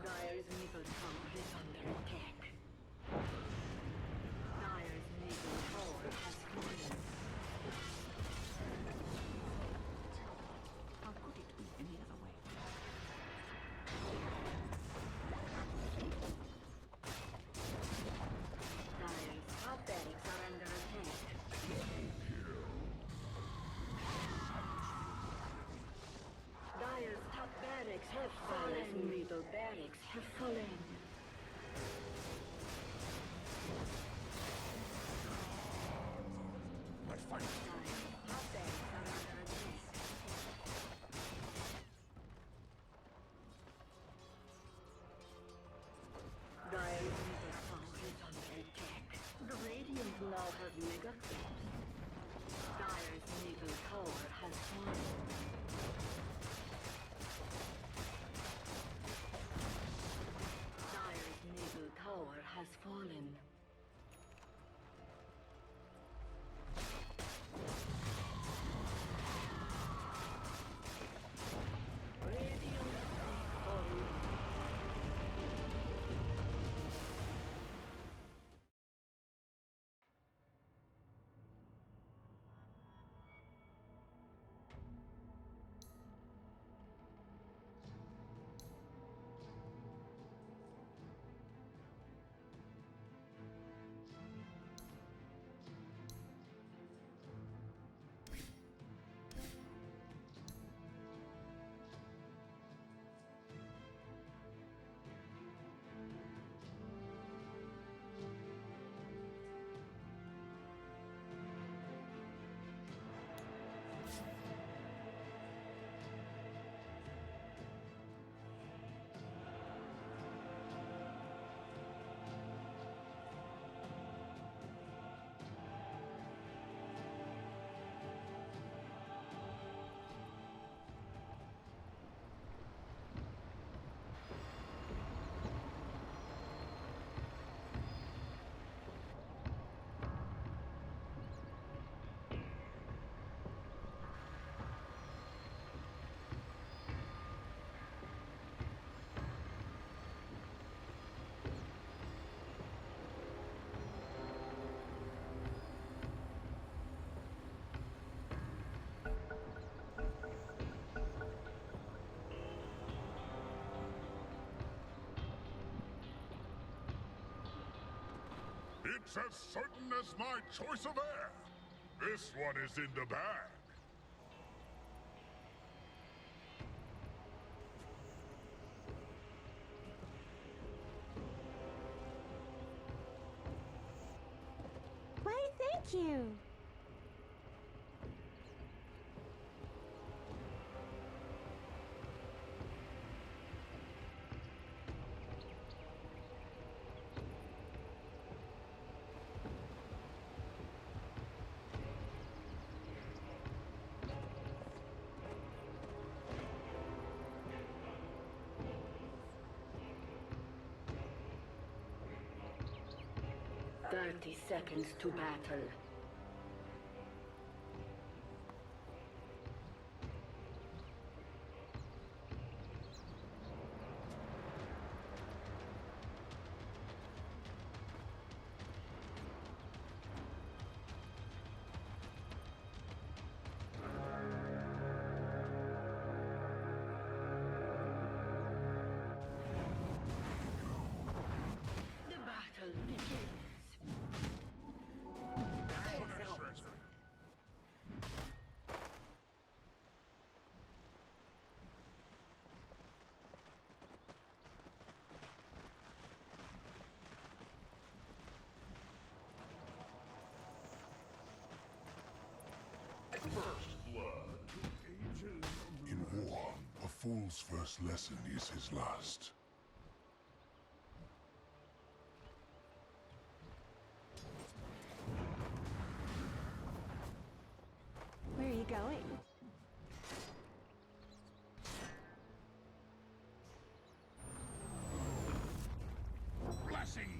Dire's middle tower is under attack. Dire's middle tower has fallen. How could it be any other way? Dire's top barracks are under attack. Dire's top barracks have fallen. Dire's middle barracks have fallen. I fight. Dire's top barracks are under attack. Dire's middle tower is under attack. The Radiant now have mega creeps. Dire's middle tower has fallen. Dire's middle tower has fallen. Radiant victory. It's as certain as my choice of air. This one is in the bag. Why, thank you. Thirty seconds to battle. The battle begins. In war, a fool's first lesson is his last. Where are you going? Blessings!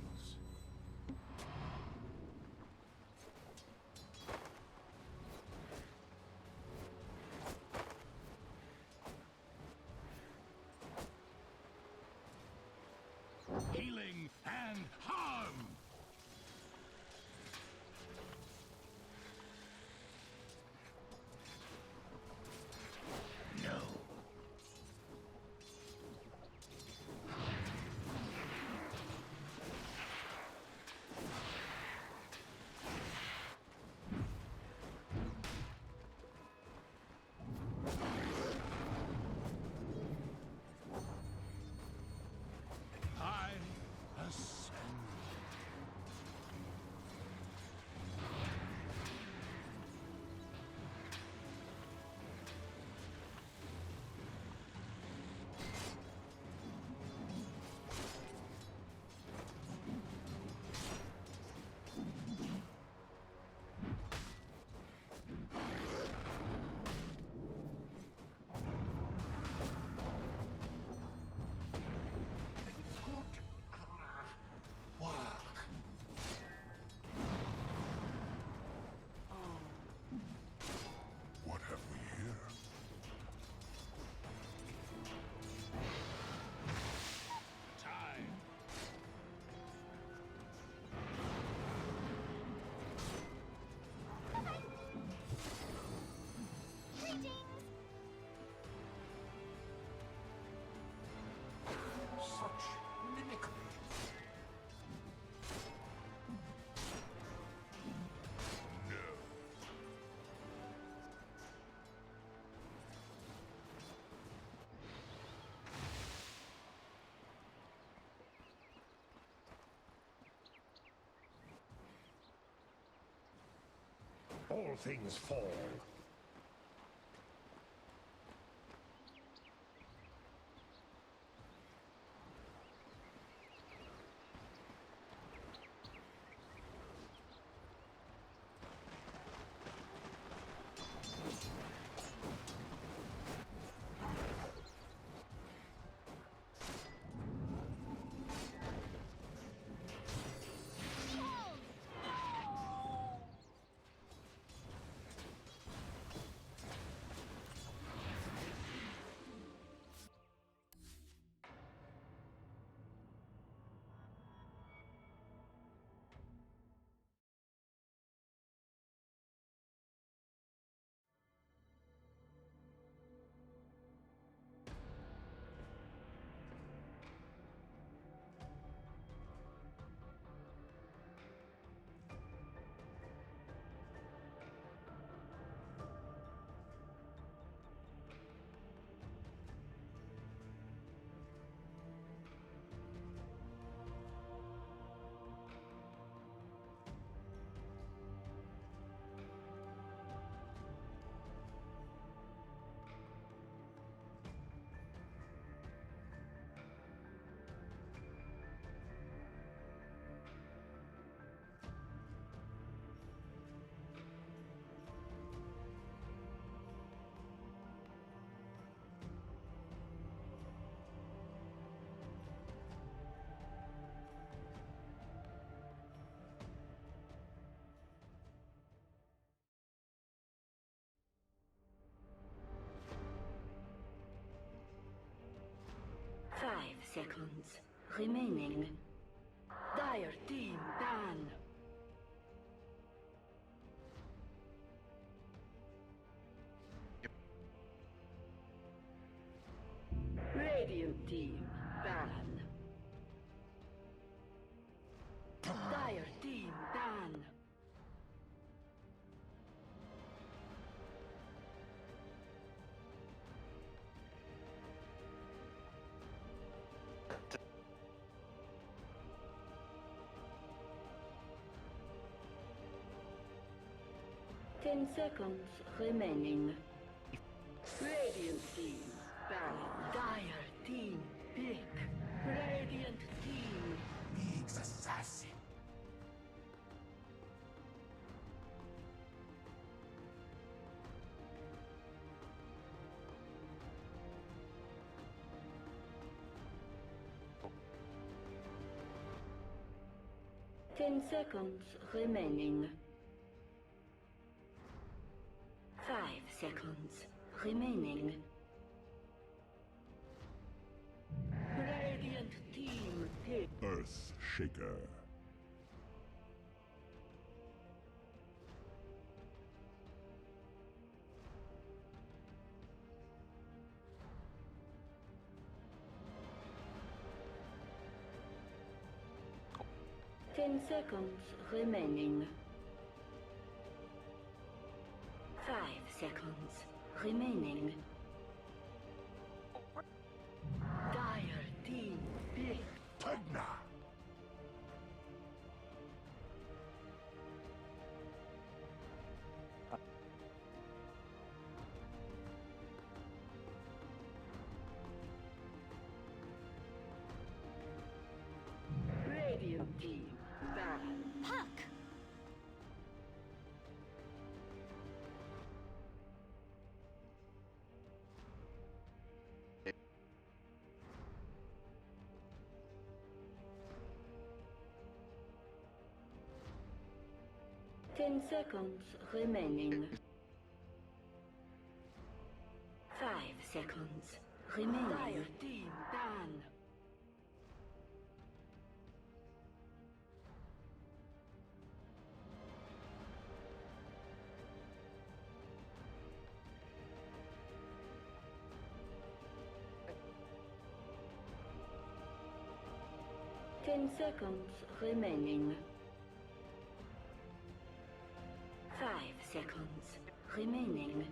Healing and harm! No. I ascend. What have we here? Time. Such mimicry. No. All things fall. Five seconds remaining. Dire team ban. Radiant team ban. Dire team ban. 10 seconds remaining. Radiant team, Baron. Dire team, pick. Radiant team. League's assassin. Ten seconds remaining. 5 seconds remaining. Radiant team pick. Earth Shaker. Ten seconds remaining. 5 seconds remaining. Dire team pick. Tegna. Radiant team Baron. Puck! 10 seconds remaining. 5 seconds remaining. Dire team done. Ten seconds remaining. 5 seconds remaining.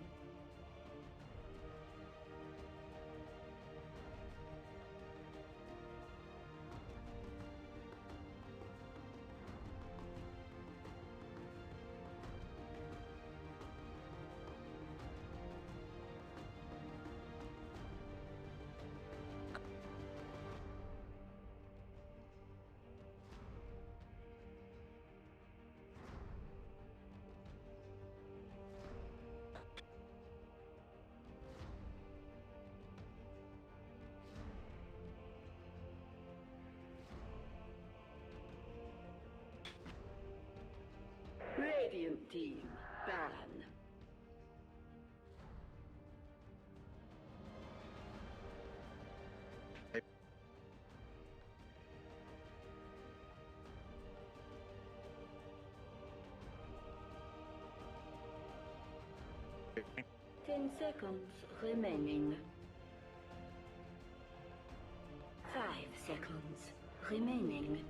Radiant team Baron. Ten seconds remaining. 5 seconds remaining.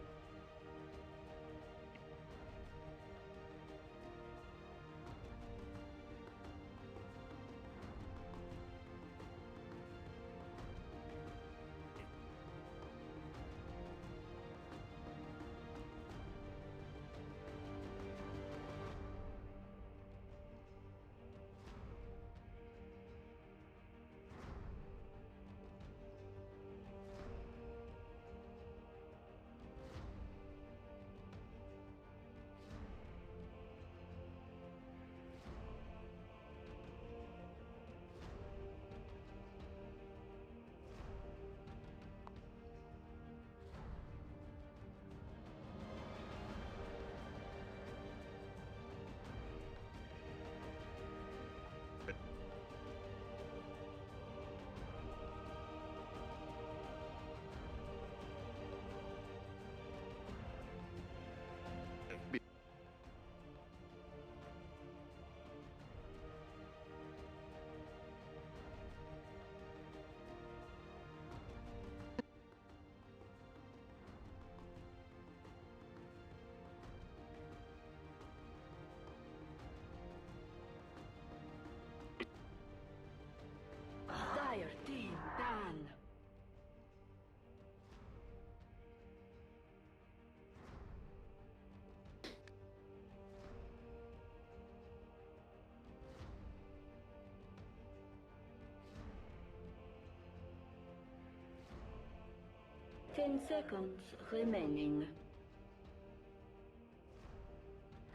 10 seconds remaining.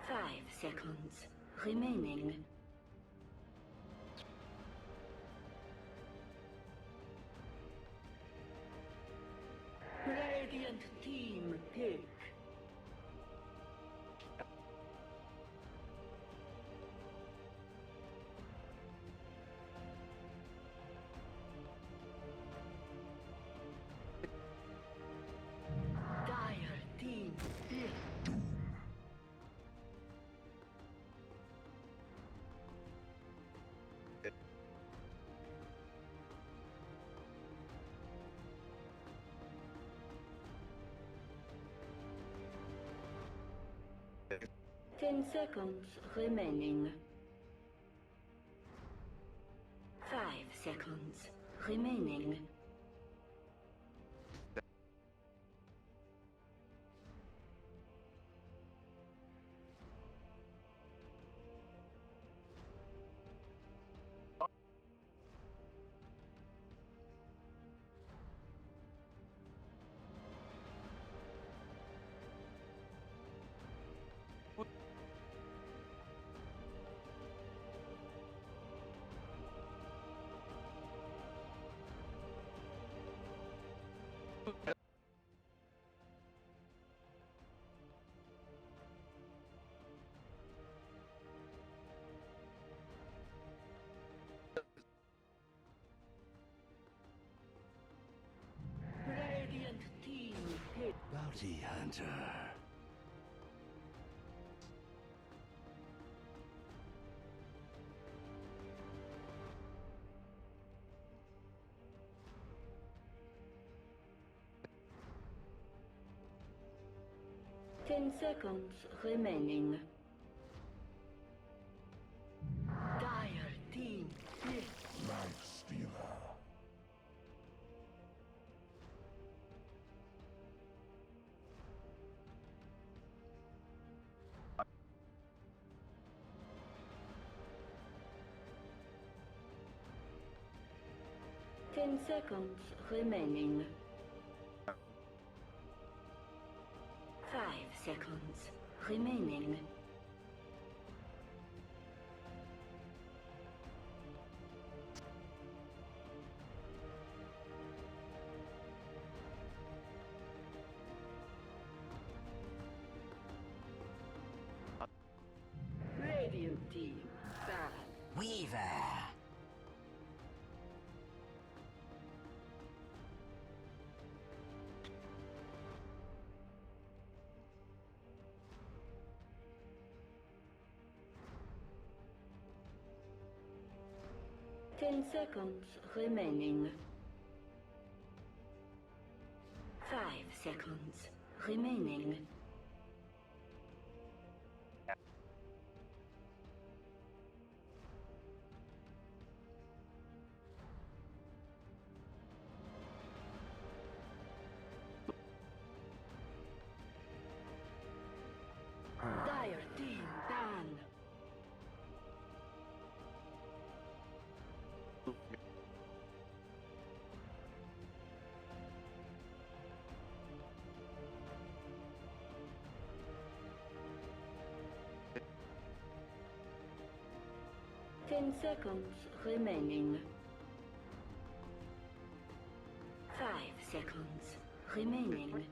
5 seconds remaining. Radiant team pick. Dire team pick. 10 seconds remaining. 5 seconds remaining. Radiant team pick. Bounty hunter. Ten seconds remaining. Dire team pick. Life stealer. 10 seconds remaining. 5 seconds remaining. Radiant team back. Weaver. 10 seconds remaining. 5 seconds remaining. Dire team ban. Ten seconds remaining. 5 seconds remaining.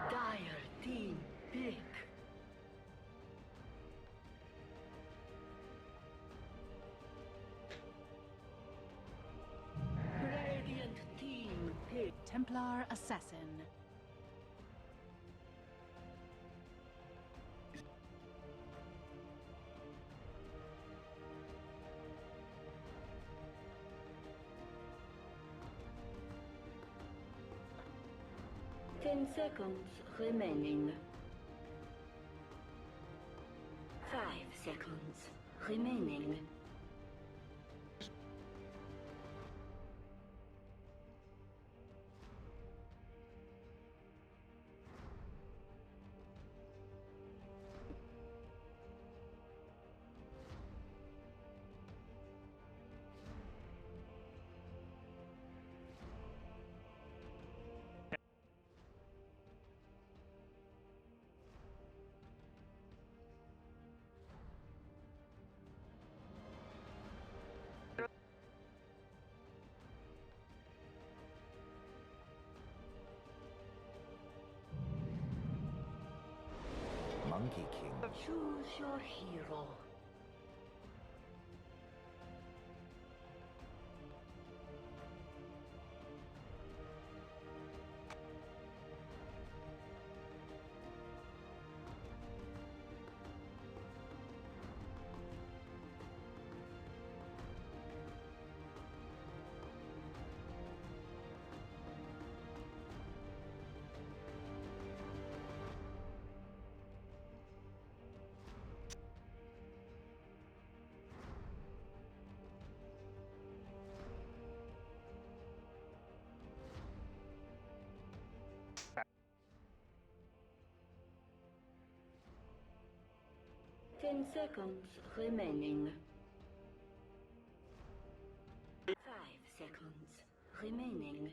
Dire team pick. Radiant team pick. Templar Assassin. 10 seconds remaining. 5 seconds remaining. Monkey King. Choose your hero. Ten seconds remaining. 5 seconds remaining.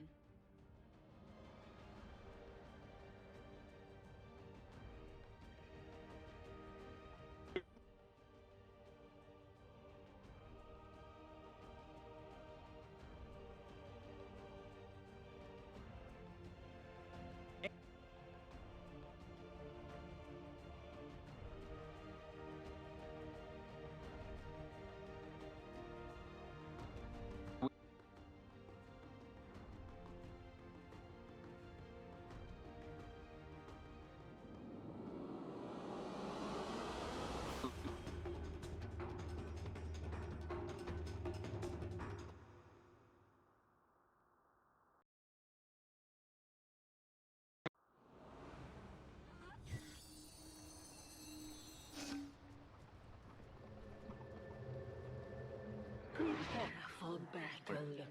Prepare for battle.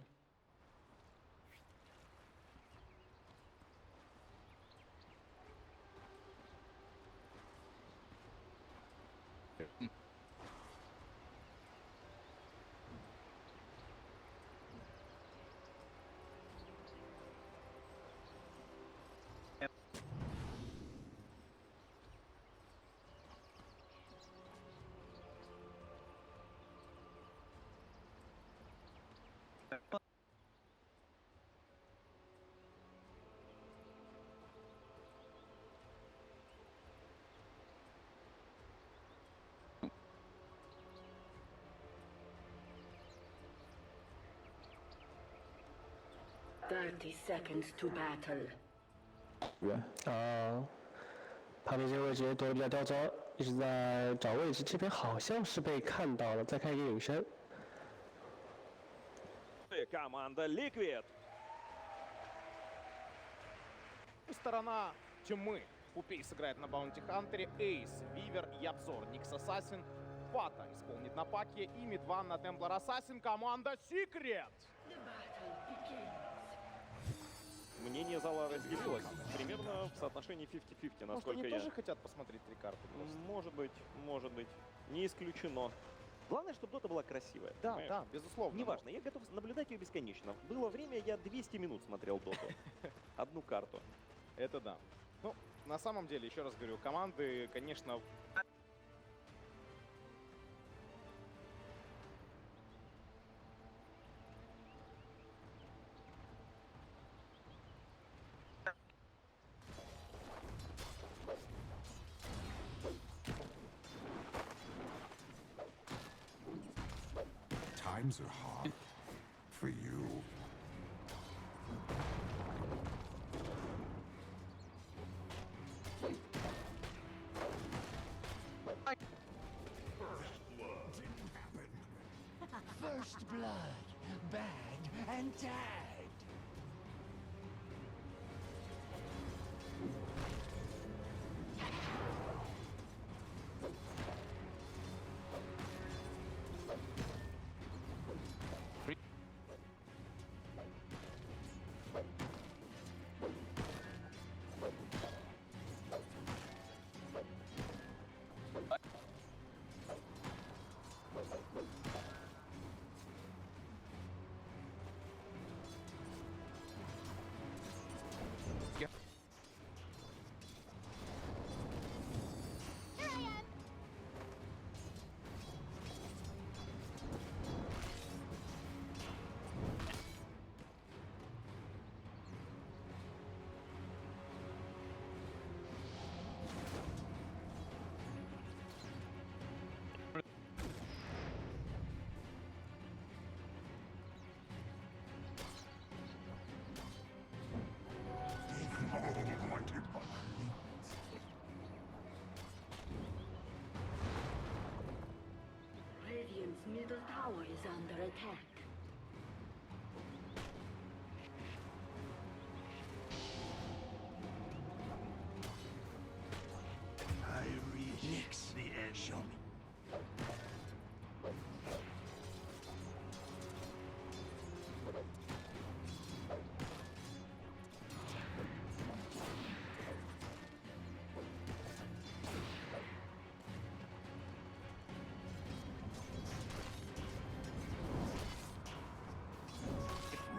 Thirty seconds to battle. 旁边这个位置躲得比较刁钻，一直在找位置。这边好像是被看到了，再看一个隐身。 Команда Liquid. Сторона тьмы. Пупей сыграет на Баунти Хантере, Эйс, Вивер и Обзор, Никс Ассасин, Фата исполнит на Паке и Мидван на Темплар Ассасин, команда Секрет. Мнение зала разделилось примерно в соотношении 50-50, Может, насколько они я... тоже хотят посмотреть три карты? Просто? Может быть. Не исключено. Главное, чтобы Дота была красивая. Да, понимаешь? да, безусловно. Неважно, я готов наблюдать ее бесконечно. Было время, я 200 минут смотрел Доту. Одну карту. Это да. Ну, на самом деле, еще раз говорю, команды, конечно... Times are hard for you. First blood, bagged and tagged. middle tower is under attack. I reach the end. Show me.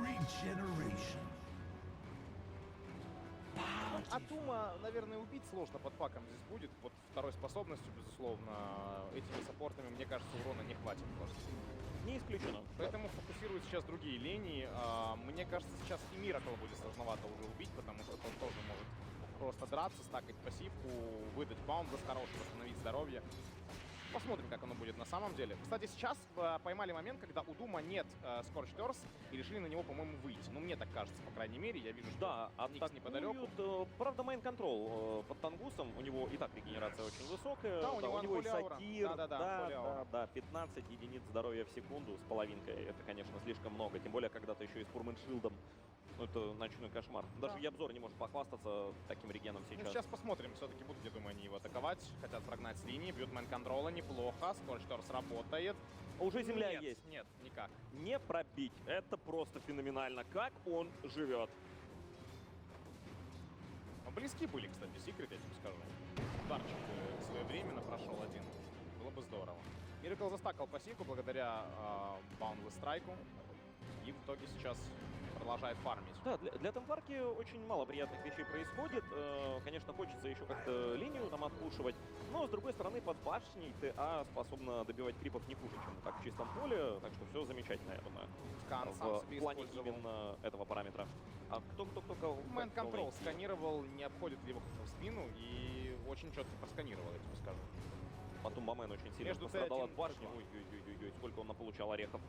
Regeneration. От ума, наверное, убить сложно под паком здесь будет. Вот второй способностью, безусловно, этими саппортами, мне кажется, урона не хватит просто. Не исключено. Поэтому фокусируют сейчас другие линии. Мне кажется, сейчас и Миракл будет сложновато уже убить, потому что он тоже может просто драться, стакать пассивку, выдать баундес хороший, восстановить здоровье. Посмотрим, как оно будет на самом деле. Кстати, сейчас поймали момент, когда у Дума нет Scorched Earth, и решили на него, по-моему, выйти. Ну, мне так кажется, по крайней мере. Я вижу, что Никс неподалеку. Правда, мейн-контрол под Тангусом. У него и так регенерация очень высокая. Да, у него и сатир. Да, 15 единиц здоровья в секунду с половинкой. Это, конечно, слишком много. Тем более, когда ты еще и с Фурменшилдом. Ну, это ночной кошмар. Даже Ябзор не может похвастаться таким регеном сейчас. Ну, сейчас посмотрим. Все-таки будут, я думаю, они его атаковать. Хотят прогнать с линии. Бьют мейн-контрола. Неплохо. Scorched Earth работает. Уже земля есть. Нет, никак. Не пробить. Это просто феноменально. Как он живет. Ну, близки были, кстати, секрет, я тебе скажу. Ударчик своевременно прошел один. Было бы здорово. Миракл застакал пассивку благодаря Boundless страйку. И в итоге сейчас продолжает фармить. Да, для темпларки очень мало приятных вещей происходит. Конечно, хочется еще как-то линию там отпушивать. Но, с другой стороны, под башней ТА способна добивать крипов не хуже, чем так в чистом поле. Так что все замечательно, я думаю. Скан сам себе в плане использовал. именно этого параметра. А кто кого? Мейн-контрол сканировал, не обходит ли его в спину, и очень четко просканировал, я тебе скажу. Потом Мамен очень сильно пострадал от башни. Ой-ой-ой, сколько он наполучал орехов.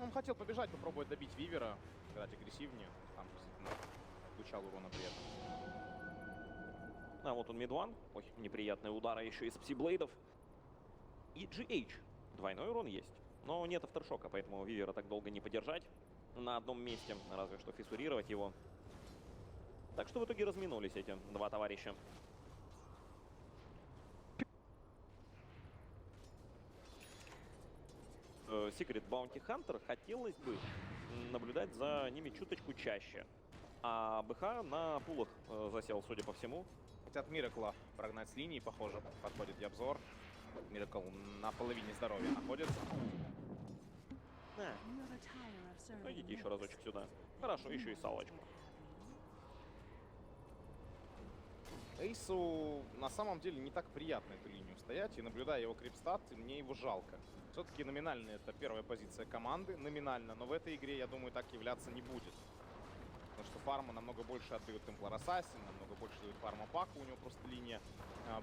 Он хотел побежать, попробовать добить Вивера, играть агрессивнее. Там действительно получал урона при этом. А вот он мидван. Ой, неприятные удары еще из псиблейдов. И GH. Двойной урон есть. Но нет авторшока, поэтому Вивера так долго не подержать на одном месте. Разве что фиссурировать его. Так что в итоге разминулись эти два товарища. Secret Bounty Hunter хотелось бы наблюдать за ними чуточку чаще. А БХ на пулах засел, судя по всему. Хотят Миракла прогнать с линии, похоже, подходит и обзор. Миракл на половине здоровья находится. Ну, идите еще разочек сюда. Хорошо, еще и салочку. Эйсу на самом деле не так приятно эту линию стоять, и наблюдая его крипстат, мне его жалко. Все-таки номинально это первая позиция команды, номинально, но в этой игре, я думаю, так являться не будет. Потому что фарма намного больше отдают Templar Assassin, намного больше дают фарма Паку, у него просто линия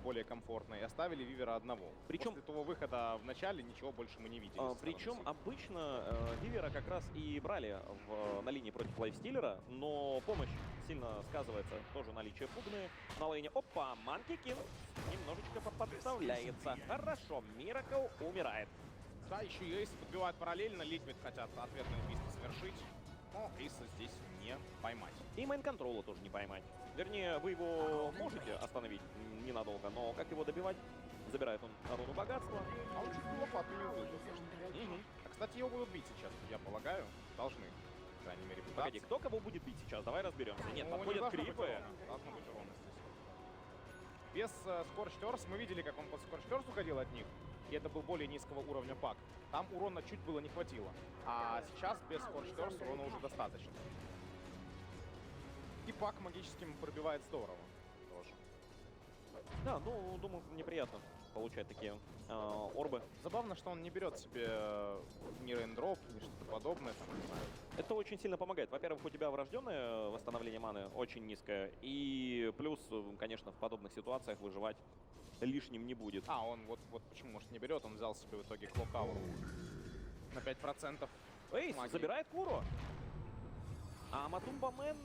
более комфортная. И оставили Вивера одного. Причем после того выхода в начале ничего больше мы не видели. Причем обычно Вивера как раз и брали на линии против лайфстиллера, но помощь сильно сказывается. Тоже наличие пугны на лейне. Опа, Манки Кинг немножечко подставляется. Хорошо, Миракл умирает. Да, еще и Эйс подбивают параллельно. Ликвид хотят ответное убийство совершить. Но Эйса здесь не поймать. И мейн-контрола тоже не поймать. Вернее, вы его можете остановить ненадолго, но как его добивать? Забирает он руну богатства. А он чуть лопату не выбил. А, кстати, его будут бить сейчас, я полагаю. Должны, по крайней мере, пытаться. Погоди, кто кого будет бить сейчас? Давай разберемся. Нет, ну, подходят крипы. Должно быть ровно здесь. Без Scorched Earth мы видели, как он под Scorched Earth уходил от них. И это был более низкого уровня пак. Там урона чуть было не хватило. А сейчас без Scorched Earth урона уже достаточно. И пак магическим пробивает здорово. Тоже. Да, ну, думаю, неприятно получать такие орбы. Забавно, что он не берет себе ни рейндроп, ни что-то подобное. Там, не знаю. Это очень сильно помогает. Во-первых, у тебя врожденное восстановление маны очень низкое. И плюс, конечно, в подобных ситуациях выживать лишним не будет. А, он вот почему, может, не берет, он взял себе в итоге клок-ауру на 5%. Эйс забирает Куру. А Матумбамен...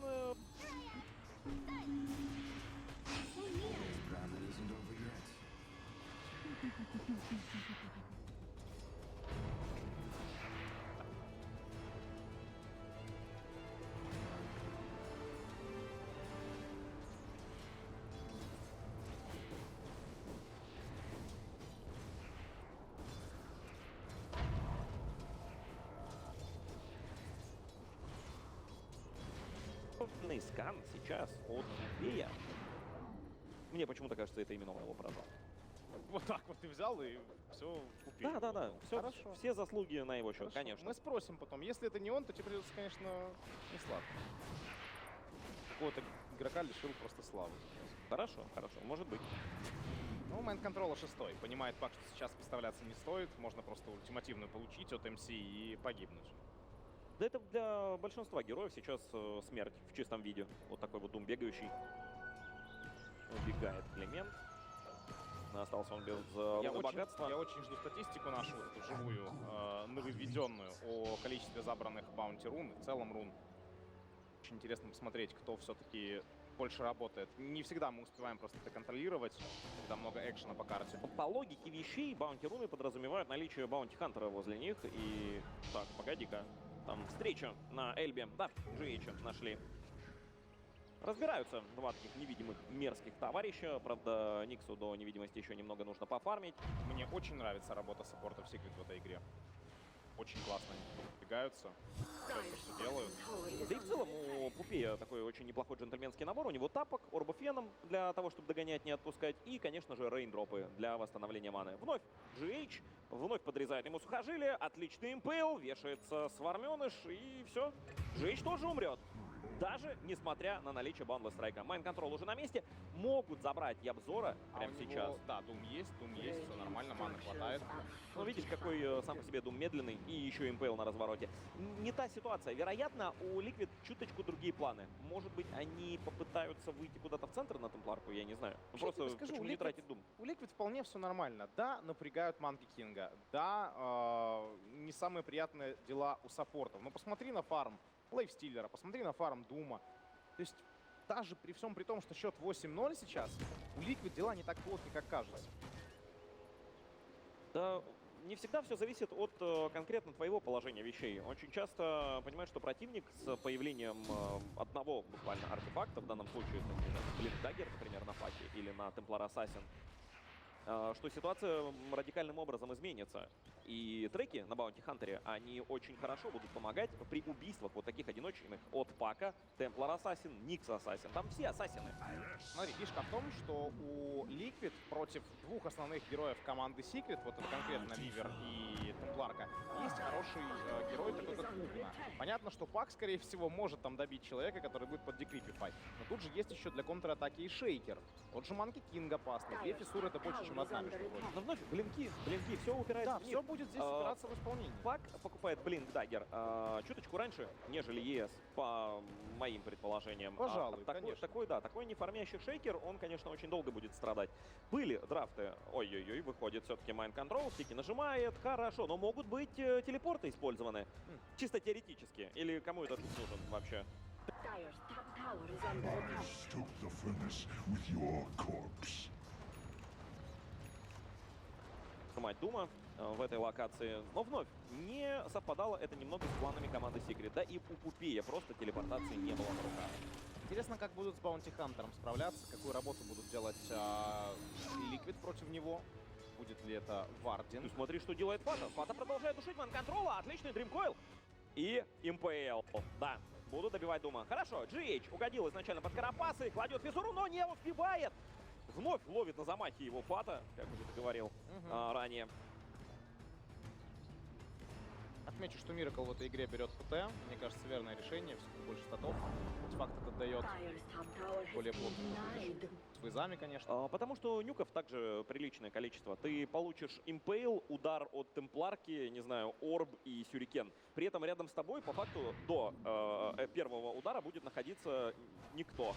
скан сейчас от Бея. Мне почему-то кажется, это именно он его продал. Вот так вот ты взял и все купил. Да. Хорошо. Все заслуги на его счет, Хорошо. конечно. Мы спросим потом. Если это не он, то тебе придется, конечно, не сладко. Какого-то игрока лишил просто славы. Хорошо, может быть. Ну, майнд-контрола 6. Понимает факт, что сейчас подставляться не стоит. Можно просто ультимативную получить от МС и погибнуть. Да это для большинства героев сейчас смерть в чистом виде. Вот такой вот дум бегающий. Убегает Клемент. Остался он без богатства. Я очень жду статистику нашу, вот эту живую, нововведенную, о количестве забранных баунти рун, в целом рун. Очень интересно посмотреть, кто все-таки больше работает. Не всегда мы успеваем просто это контролировать, когда много экшена по карте. По логике вещей, баунти-руны подразумевают наличие баунти-хантера возле них. И... Так, погоди-ка. Там встреча на Эльбе. Да, GH нашли. Разбираются два таких невидимых мерзких товарища. Правда, Никсу до невидимости еще немного нужно пофармить. Мне очень нравится работа саппортов Secret в этой игре. Очень классно они бегаются, все делают. Да и в целом у Пупея такой очень неплохой джентльменский набор. У него тапок, орба феном для того, чтобы догонять, не отпускать. И, конечно же, рейндропы для восстановления маны. Вновь GH, вновь подрезает ему сухожилие. Отличный импейл, вешается сварменыш и все. GH тоже умрет. Даже несмотря на наличие баундлесс страйка. Майн-контрол уже на месте. Могут забрать Ябзора прямо сейчас. Да, Дум есть, все нормально, маны хватает. Ну, видишь, какой сам по себе Дум медленный и еще импейл на развороте. Не та ситуация. Вероятно, у Liquid чуточку другие планы. Может быть, они попытаются выйти куда-то в центр на темпларку, я не знаю. Ну, просто скажу, почему не тратить Дум? У Liquid вполне все нормально. Да, напрягают Манки Кинга. Да, не самые приятные дела у саппортов. Но посмотри на фарм Лейфстиллера, посмотри на фарм Дума. То есть даже при всем при том, что счет 8-0 сейчас, у Liquid дела не так плохи, как кажется. Да, не всегда все зависит от конкретно твоего положения вещей. Очень часто понимаешь, что противник с появлением одного буквально артефакта, в данном случае это Блинк Даггер, например, на Факе или на Темплар Ассасин, что ситуация радикальным образом изменится. И треки на Баунти Хантере, они очень хорошо будут помогать при убийствах вот таких одиночных от Пака, Темплар Ассасин, Никс Ассасин. Там все ассасины. Смотри, фишка в том, что у Liquid против двух основных героев команды Secret, вот это конкретно Вивер и Темпларка, есть хороший герой, такой как Угна. Понятно, что Пак, скорее всего, может там добить человека, который будет под декрипифай. Но тут же есть еще для контратаки и Шейкер. Тот же Манки Кинг опасный. Две фиссуры — это больше, чем одна, между прочим. Но вновь блинки, все упирается в них. Все будет здесь упираться в исполнение. Пак покупает Блинк Даггер чуточку раньше, нежели ЕС, по моим предположениям. Пожалуй, конечно. Такой неформящий шейкер, он, конечно, очень долго будет страдать. Были драфты, ой-ой-ой, выходит все-таки майн-контрол, стики нажимает, хорошо, но могут быть телепорты использованы, чисто теоретически, или кому это тут нужен вообще? Stoke the furnace with your corpse. Мать Дума в этой локации. Но вновь не совпадало это немного с планами команды Secret. Да и у Пупея просто телепортации не было на руках. Интересно, как будут с Баунти Хантером справляться, какую работу будут делать Liquid против него. Будет ли это Вардин? Ну смотри, что делает Фата. Фата продолжает душить ман-контрола. Отличный дримкоил. И МПЛ. Да, будут добивать Дума. Хорошо, GH угодил изначально под карапасы, кладет фиссуру, но не успевает. Вновь ловит на замахе его Фата, как уже ты говорил ранее. Отмечу, что Miracle в этой игре берет ПТ. Мне кажется, верное решение. Все-таки больше статов. Артефакт этот дает более плотный с вызами, конечно. Потому что нюков также приличное количество. Ты получишь импейл, удар от темпларки, не знаю, орб и сюрикен. При этом рядом с тобой, по факту, до первого удара будет находиться никто.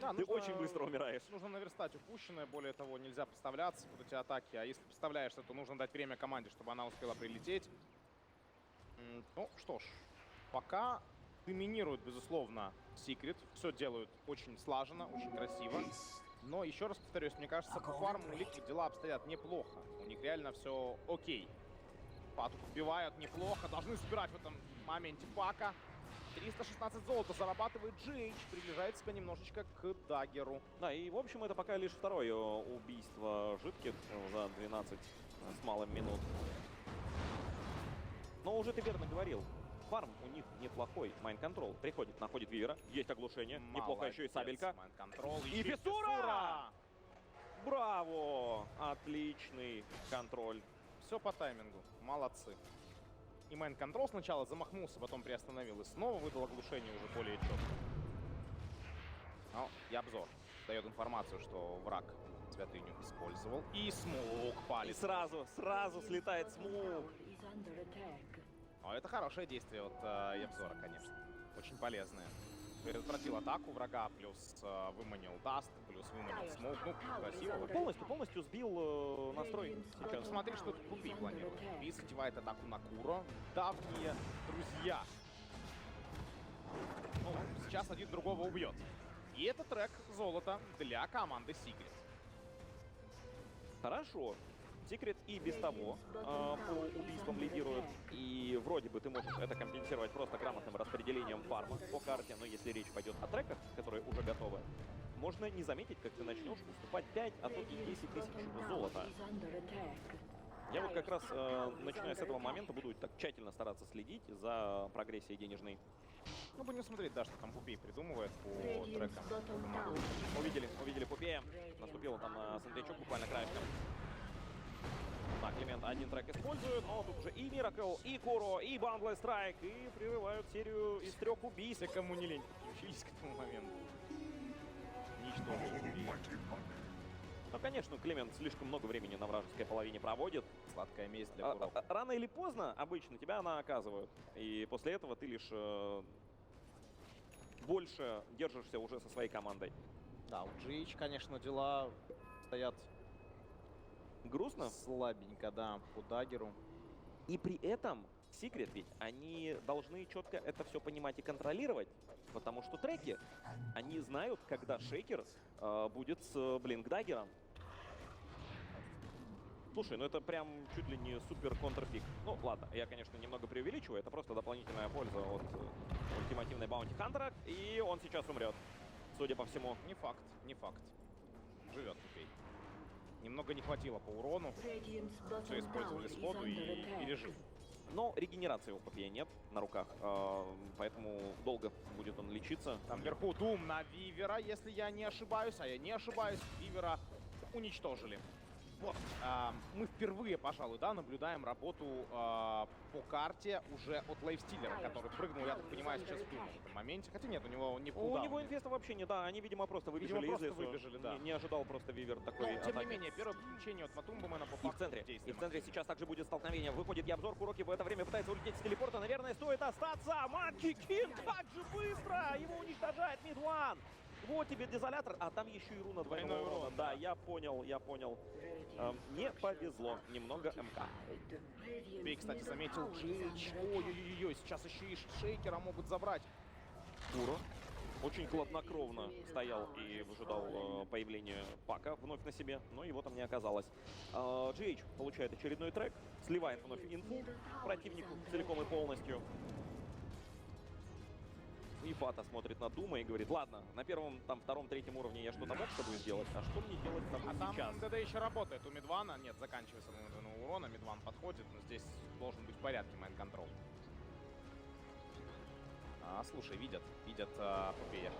Да, ты очень быстро умираешь. Нужно наверстать упущенное. Более того, нельзя подставляться под эти атаки. А если подставляешься, то нужно дать время команде, чтобы она успела прилететь. Ну что ж, пока доминирует, безусловно, Secret. Все делают очень слаженно, очень красиво. Но еще раз повторюсь, мне кажется, по фарму у Liquid дела обстоят неплохо. У них реально все окей. Пату убивают неплохо. Должны собирать в этом моменте Пака. 316 золота зарабатывает GH. Приближает себя немножечко к Даггеру. Да, и в общем это пока лишь второе убийство жидких за 12 с малым минут. Но уже ты верно говорил. фарм у них неплохой. Майн-контрол приходит, находит Вивера. Есть оглушение. Неплохо еще и сабелька. Майн-контрол. И фиссура! Браво! Отличный контроль. Все по таймингу. Молодцы. И майн-контрол сначала замахнулся, потом приостановил и снова выдал оглушение уже более четко. Ну, и обзор дает информацию, что враг святыню использовал. И смоук И палит. сразу слетает смоук. О, это хорошее действие от обзора, конечно. Очень полезное. Предотвратил атаку врага, плюс выманил даст, плюс выманил смоук. Ну, красиво. Полностью сбил настрой сейчас. Посмотри, что тут Пупи планирует. Пупи затевает атаку на Куро. Давние друзья. Ну, сейчас один другого убьет. И это трек золота для команды Secret. Хорошо. Секрет и без того по убийствам лидирует. И вроде бы ты можешь это компенсировать просто грамотным распределением фарма по карте. Но если речь пойдет о треках, которые уже готовы, можно не заметить, как ты начнешь уступать 5, а то и 10 тысяч золота. Я вот как раз, начиная с этого момента, буду так тщательно стараться следить за прогрессией денежной. Ну, будем смотреть, да, что там Пупей придумывает по трекам. Увидели Пупея. Наступил там на сандвичок буквально краешком. Так, Климент один трек использует, но тут уже и Миракл, и Куро, и Boundless Strike, и прерывают серию из 3 убийств. Все, кому не лень, подключились к этому моменту. Ничтожно. Ну, конечно, Климент слишком много времени на вражеской половине проводит. Сладкая месть для Куро. Рано или поздно обычно тебя она оказывают. И после этого ты лишь больше держишься уже со своей командой. Да, у GH, конечно, дела стоят грустно. Слабенько, да, по даггеру. И при этом Secret ведь они должны четко это все понимать и контролировать. Потому что треки, они знают, когда шейкер будет с блинк-даггером. Слушай, ну это прям чуть ли не супер контрпик. Ну ладно, я, конечно, немного преувеличиваю. Это просто дополнительная польза от ультимативной баунти хантера. И он сейчас умрет, судя по всему. Не факт, не факт. Живет Пупей. Немного не хватило по урону. Все использовали сходу и пережил. Но регенерации у Пупея нет на руках, поэтому долго будет он лечиться. Там вверху Дум на Вивера, если я не ошибаюсь. А я не ошибаюсь, Вивера уничтожили. Вот, мы впервые, пожалуй, да, наблюдаем работу по карте уже от лайфстиллера, который прыгнул, я так понимаю, сейчас в этом моменте. Хотя нет, у него не кулдаун. У него инвеста вообще не, да, они, видимо, просто выбежали из лесу. Да. Не ожидал просто Вивер такой атаки. Тем не менее, первое подключение от Матумбамена по факту и в центре сейчас также будет столкновение. Выходит Ябзор, Куроки в это время пытается улететь с телепорта. Наверное, стоит остаться. Манки Кинг, как же быстро! Его уничтожает Мидван. Вот тебе дезолятор, а там еще и руна двойного урона. Да, я понял. Не повезло. Немного МК. Бей, кстати, заметил GH. Ой-ой-ой, сейчас еще и шейкера могут забрать. Куро очень хладнокровно стоял и выжидал появления Пака вновь на себе, но его там не оказалось. GH получает очередной трек, сливает вновь инфу противнику целиком и полностью. И Фата смотрит на Дума и говорит: ладно, на первом, там, втором, третьем уровне я что-то мог с тобой сделать, а что мне делать с тобой сейчас? Там ДД еще работает у Мидвана. Нет, заканчивается двойного урона, Мидван подходит, но здесь должен быть в порядке майн-контрол. Слушай, видят Пупея.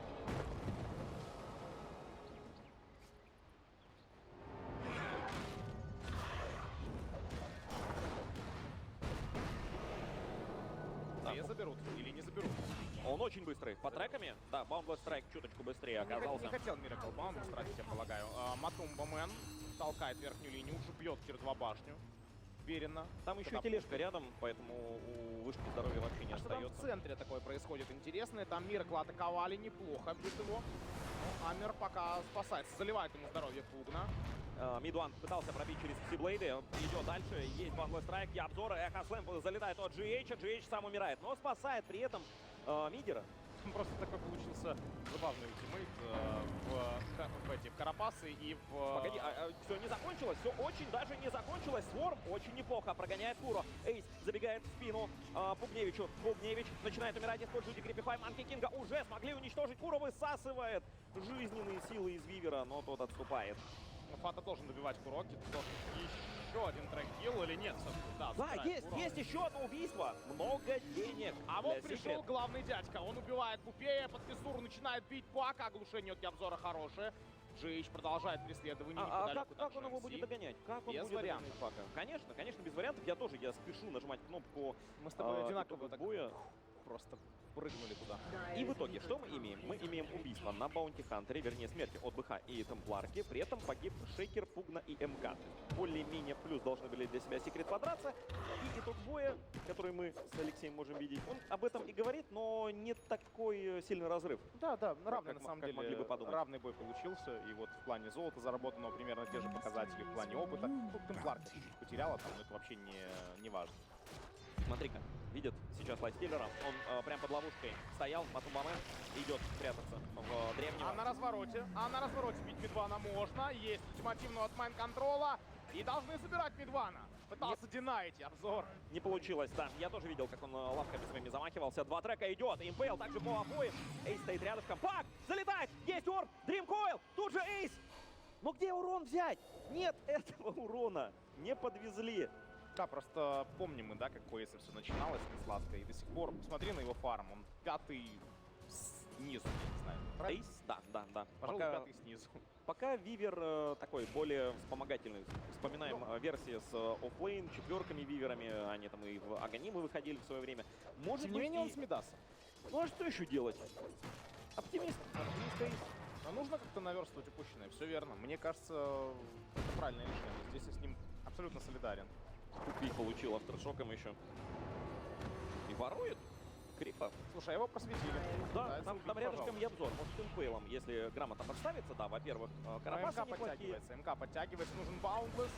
Заберут или не заберут. Он очень быстрый. По треками? Да, Boundless Strike чуточку быстрее оказался. Не хотел Miracle Boundless тратить, я полагаю. Матумбамен толкает верхнюю линию, уже бьет Тир 2 башню. Уверенно. Там еще и тележка рядом, поэтому у вышки здоровья вообще не остается. Что там в центре такое происходит интересное. Там Миракл атаковали неплохо, бьют его. Амер пока спасается, заливает ему здоровье Пугна. Мидван пытался пробить через Ксиблейды, идет дальше, есть Boundless Strike, и обзоры, Эхо Слэм залетает от GH, а GH сам умирает, но спасает при этом мидера. Просто такой получился забавный ультимейт в Карапасы и в... Погоди, все не закончилось, все очень даже не закончилось. Сворм очень неплохо прогоняет Куро. Эйс забегает в спину Пугневичу. Пугневич начинает умирать, используйте Крипифай. Манки Кинга уже смогли уничтожить. Куро высасывает жизненные силы из Вивера, но тот отступает. Фата должен добивать Куроки. Еще один трек-килл. сделали? Нет, да, Да, есть еще одно убийство. Много денег. А для вот пришел Secret. главный дядька. Он убивает Пупея, под фиссуру начинает бить Пака. Оглушение от обзора хорошее. GH продолжает преследование. Как он его будет догонять? Как он без будет вариантов. догонять Пака? Конечно, без вариантов. Я спешу нажимать кнопку Мы с тобой одинаково итогов так боя. просто прыгнули туда. И в итоге, что мы имеем? Мы имеем убийство на Баунти Хантере, вернее смерти от БХ и Темпларки. При этом погиб Шейкер, Пугна и МК. Более-менее плюс должны были для себя Секрет подраться. И итог боя, который мы с Алексеем можем видеть, он об этом и говорит, но не такой сильный разрыв. Да, равный на самом деле, могли бы подумать. равный бой получился. И вот в плане золота заработанного примерно те же показатели, в плане опыта. Тут Темпларка чуть-чуть потеряла, там, но это вообще не важно. Смотри-ка, видит сейчас лайтстиллера. Он прям под ловушкой стоял. Матумбамен идет прятаться в древнего. А на развороте бить Мидвана можно. Есть ультимативного от майн-контрола. И должны забирать Мидвана. Пытался динайти обзор. Не получилось, да. Я тоже видел, как он лавками своими замахивался. 2 трека идет. Импейл также по обоим. Эйс стоит рядышком. Пак! Залетает! Есть орб! Дримкойл! Тут же Эйс! Но где урон взять? Нет этого урона. Не подвезли. Да, просто помним мы, да, как у Эйса все начиналось не сладко. И до сих пор, посмотри на его фарм. Он 5-й снизу, я не знаю. Правильно? Эйс? Да. Пожалуй, 5-й снизу. Пока Вивер такой более вспомогательный. Вспоминаем версии с оффлейн, 4-ками Виверами. Они там и в Аганимы выходили в свое время. Может Тем не менее, он с Мидаса. Ну а что еще делать? Оптимист Эйс. Но нужно как-то наверстывать упущенное. Все верно. Мне кажется, это правильное решение. Здесь я с ним абсолютно солидарен. Купи получил авторшоком еще. И ворует Крипа. Слушай, его просветили. Да, там рядышком и обзор. Может, импейлом, если грамотно подставится, да, во-первых, карапасы неплохие. МК подтягивается, нужен баундлесс.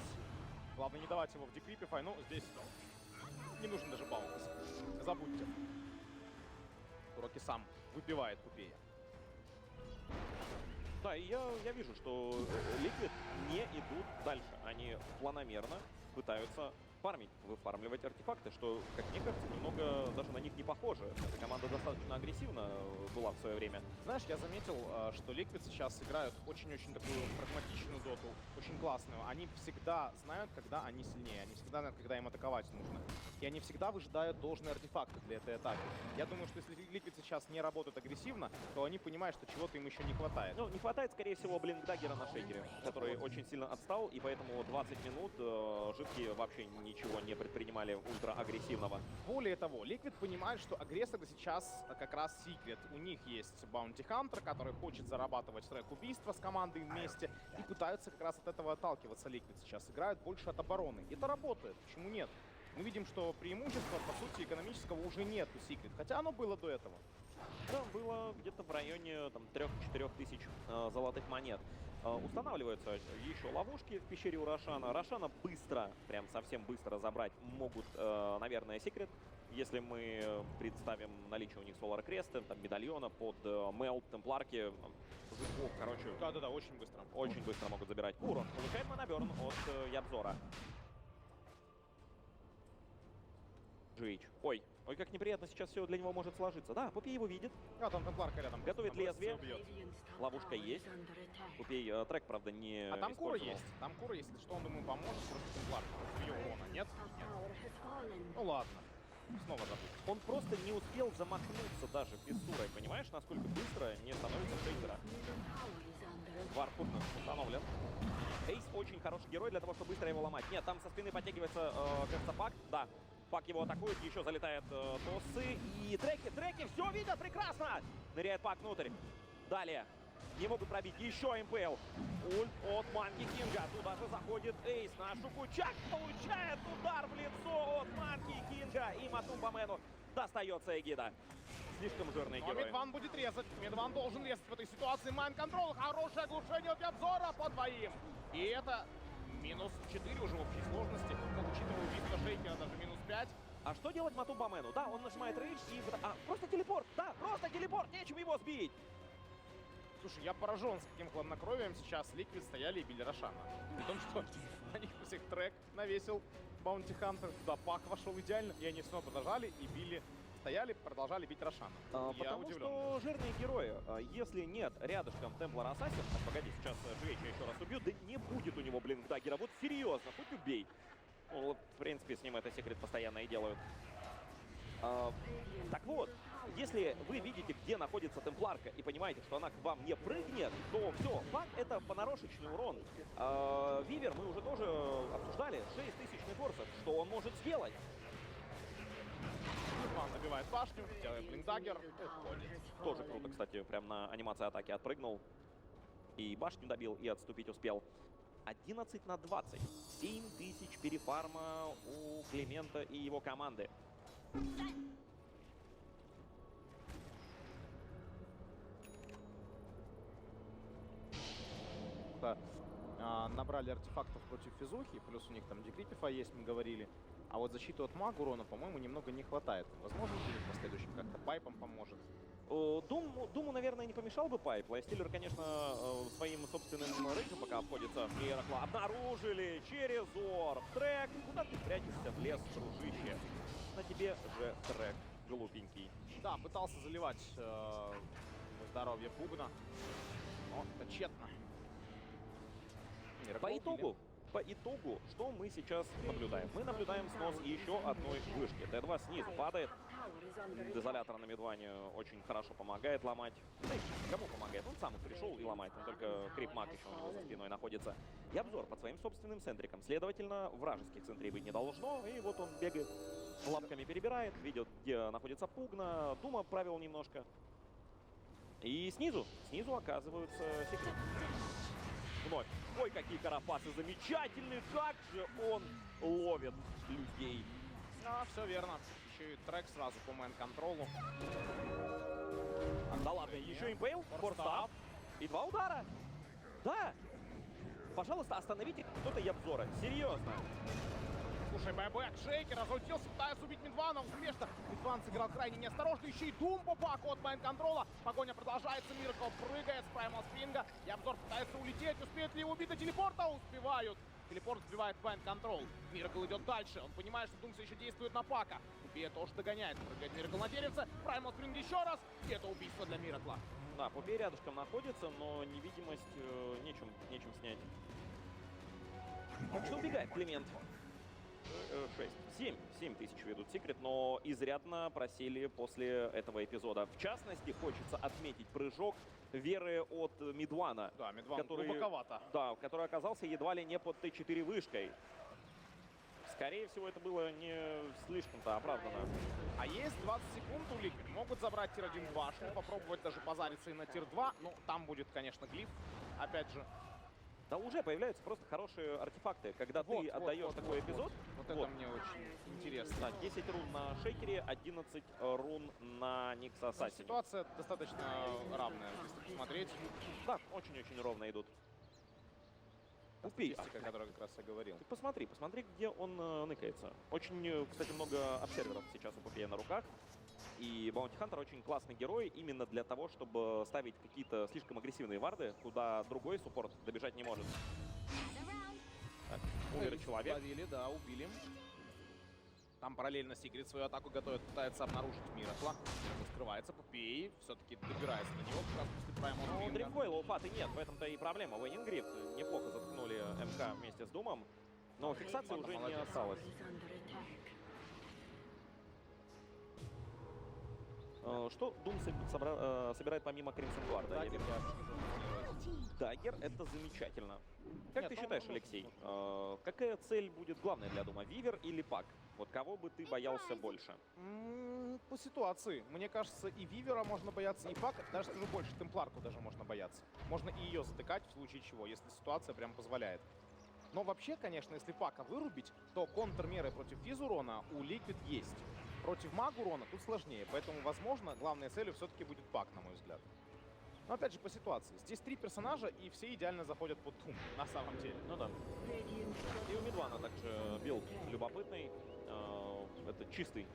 Главное не давать его в декрипифай. Ну, здесь не нужен даже баундлесс. Забудьте. Уроки сам выбивает Купея. Да, и я вижу, что Liquid не идут дальше. Они планомерно пытаются выфармливать артефакты, что, как мне кажется, немного даже на них не похоже. Эта команда достаточно агрессивна была в свое время. Знаешь, я заметил, что Liquid сейчас играют очень-очень такую прагматичную доту, очень классную. Они всегда знают, когда они сильнее, они всегда знают, когда им атаковать нужно. И они всегда выжидают должные артефакты для этой атаки. Я думаю, что если Liquid сейчас не работают агрессивно, то они понимают, что чего-то им еще не хватает. Ну, не хватает, скорее всего, блинкдаггера на шейкере, который очень сильно отстал, и поэтому 20 минут жидкие вообще ничего не предпринимали ультра-агрессивного. Более того, Liquid понимает, что агрессор сейчас как раз Secret. У них есть Bounty Hunter, который хочет зарабатывать трек убийства с командой вместе, и пытаются как раз от этого отталкиваться. Liquid сейчас играют больше от обороны. Это работает. Почему нет? Мы видим, что преимущества, по сути, экономического уже нет у Secret, хотя оно было до этого. Да, было где-то в районе 3-4 тысяч золотых монет. Устанавливаются еще ловушки в пещере у Рошана. Рошана быстро, прям совсем быстро забрать могут, наверное, Секрет. Если мы представим наличие у них Solar Crest, там, медальона под Мелт, Темпларки, жуков, короче. Да-да-да, очень быстро. Очень быстро могут забирать. Урон получает моноберн от Ябзора. GH. Ой, как неприятно сейчас все для него может сложиться. Да, Пупей его видит. А там Темпларка рядом. Готовит лезвие. Ловушка есть. Пупей трек, правда, не А там Кура использовал. есть. Там Кура есть. Если что, он, думаю, поможет против Темпларка. Ее урона нет? Ну ладно. Снова забудь. Он просто не успел замахнуться даже фиссурой. Понимаешь, насколько быстро не становится шейкера. Вар Путнер установлен. Эйс очень хороший герой для того, чтобы быстро его ломать. Нет, там со спины подтягивается, кажется, Пак. Да. Пак его атакует, еще залетает тоссы. И треки, все видят прекрасно! Ныряет Пак внутрь. Далее. Не могут пробить. Еще МПЛ. Ульт от Манки Кинга. Туда же заходит Эйс. На Шукучак получает удар в лицо от Манки Кинга. И Матумбамену достается эгида. Слишком жирный герой. Мидван будет резать. Мидван должен резать в этой ситуации. Майн-контрол. Хорошее оглушение от обзора по двоим. И это минус 4 уже в общей сложности. Но учитывая убийство Шейкера, даже минус 5. А что делать Матумбамену? Да, он нажимает рейдж и... просто телепорт! Да, просто телепорт! Нечем его сбить! Слушай, я поражен, с каким хладнокровием сейчас Liquid стояли и били Рошана. При том, что на них всех трек навесил Bounty Hunter. Туда Пак вошел идеально, и они снова продолжали и били. Стояли, продолжали бить Рошана. Потому что жирные герои, если нет рядышком Темплар Ассасин, погоди, сейчас Жвеча еще раз убьет, да не будет у него блинкдаггера, вот серьезно, хоть убей. Ну, вот, в принципе, с ним это секрет постоянно и делают. Так вот, если вы видите, где находится темпларка, и понимаете, что она к вам не прыгнет, то все, пак — это понарошечный урон. Вивер мы уже тоже обсуждали, 6000 форсов, что он может сделать? Он набивает башню, делает блинкдаггер, уходит. Тоже круто, кстати, прям на анимации атаки отпрыгнул. И башню добил, и отступить успел. 11 на 20. 7000 перефарма у Климента и его команды. Набрали артефактов против физухи, плюс у них там декрипифа есть, мы говорили. А вот защиту от мага урона, по-моему, немного не хватает. Возможно, будет в последующем как-то пайпом поможет. Думу, наверное, не помешал бы пайп. Лайстиллер, конечно, своим собственным рейджем пока обходится. Миракла обнаружили через орб. Трек, куда ты прячешься в лес, дружище? На тебе же трек, глупенький. Да, пытался заливать здоровье Пугна, но это тщетно. По итогу, что мы сейчас наблюдаем? Мы наблюдаем снос еще одной вышки. Т2 снизу падает. Дезолятор на мидване очень хорошо помогает ломать. Да и кому помогает? Он сам пришел и ломает. Он только крип-маг еще у него за спиной находится. И обзор под своим собственным центриком. Следовательно, вражеских центрей быть не должно. И вот он бегает, лапками перебирает, видит, где находится Пугна. Дума правил немножко. И снизу оказываются секреты. Вновь. Ой, какие карапасы замечательные! Как же он ловит людей! Да, все верно. Еще и трек сразу по мейн-контролу. Да ладно, еще импейл, форстап и 2 удара. Да! Пожалуйста, остановите кто-то и обзора. Серьезно. Слушай, бэбэк, Шейкер разрутился, пытается убить Мидвана, успешно. Мидван сыграл крайне неосторожно, еще и Дум по паку от мейн-контрола. Погоня продолжается, Миракл прыгает с праймал спринга, и обзор пытается улететь, успеет ли его убить до телепорта? Успевают. Телепорт сбивает мейн-контрол. Миракл идет дальше, он понимает, что Думса еще действует на пака. Пупея тоже догоняет, прыгает Миракл на деревце, праймал спринг еще раз, и это убийство для Миракла. Да, Пупея рядышком находится, но невидимость нечем снять. Так что убегает Климент. 7 тысяч ведут секрет, но изрядно просели после этого эпизода. В частности, хочется отметить прыжок Веры от Мидвана. Да, Мидван глубоковато. Да, который оказался едва ли не под Т4 вышкой. Скорее всего, это было не слишком-то оправдано. А есть 20 секунд у Ликвид. Могут забрать тир-1 башню, попробовать даже позариться и на тир-2. Ну, там будет, конечно, глиф, опять же. Да уже появляются просто хорошие артефакты. Когда ты отдаешь такой эпизод... Вот это мне очень интересно. Да, 10 рун на Шейкере, 11 рун на Никс Ассасине. Ситуация достаточно равная, если посмотреть. Да, очень-очень ровно идут. Убийство, о которой как раз я говорил. Ты посмотри, где он ныкается. Очень, кстати, много обсерверов сейчас у Пупея на руках. И Баунти Хантер очень классный герой именно для того, чтобы ставить какие-то слишком агрессивные варды, куда другой суппорт добежать не может. Так, умер человек. Ловили, да, убили. Там параллельно Сигрид свою атаку готовит, пытается обнаружить Миракла. Скрывается, Пупей все-таки добирается до него как раз после праймал спринга. Ну, Дрифкойла у Фаты нет, в этом-то и проблема. Вейнингрифт неплохо заткнули МК вместе с Думом, но фиксации уже не осталось. Что Дум собирает помимо Кримсон Гварда? Даггер — это замечательно. Как ты считаешь, Алексей, какая цель будет главная для Дума? Вивер или Пак? Вот кого бы ты боялся больше? По ситуации. Мне кажется, и Вивера можно бояться, и Пака. Даже скажу больше, Темпларку даже можно бояться. Можно и ее затыкать в случае чего, если ситуация прям позволяет. Но вообще, конечно, если Пака вырубить, то контрмеры против физурона у Ликвид есть. Против Магурона тут сложнее, поэтому, возможно, главной целью все-таки будет Пак, на мой взгляд. Но опять же по ситуации. Здесь 3 персонажа, и все идеально заходят под Дум, на самом деле. Ну да. И у Мидвана также билд любопытный. Это чистый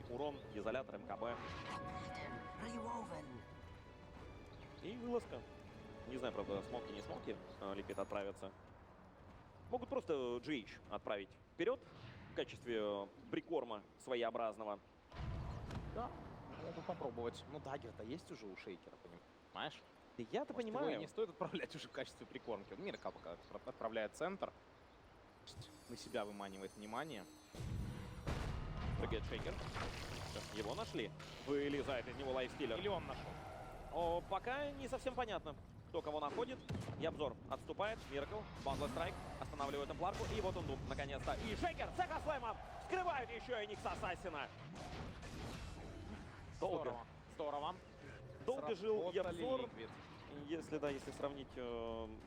урон, изолятор, МКБ. И вылазка. Не знаю, правда, смоки, не смоки Ликвид отправятся. Могут просто GH отправить вперед в качестве прикорма своеобразного. Да, могу попробовать. Ну, даггер-то есть уже у Шейкера, понимаешь? Да я-то понимаю. Не стоит отправлять уже в качестве прикормки. Миракл пока отправляет центр. на себя выманивает внимание. Прыгает шейкер. Его нашли. Вылезает из него лайфстиллер. Или он нашел? О, пока не совсем понятно, кто кого находит. И обзор отступает. Миракл, Базла Страйк, останавливает темпларку. И вот он дум, наконец-то. И шейкер с экослэмом скрывают еще и Никс Ассасина. Долго. Здорово. Долго жил Сработали Ябзор. Liquid. Если сравнить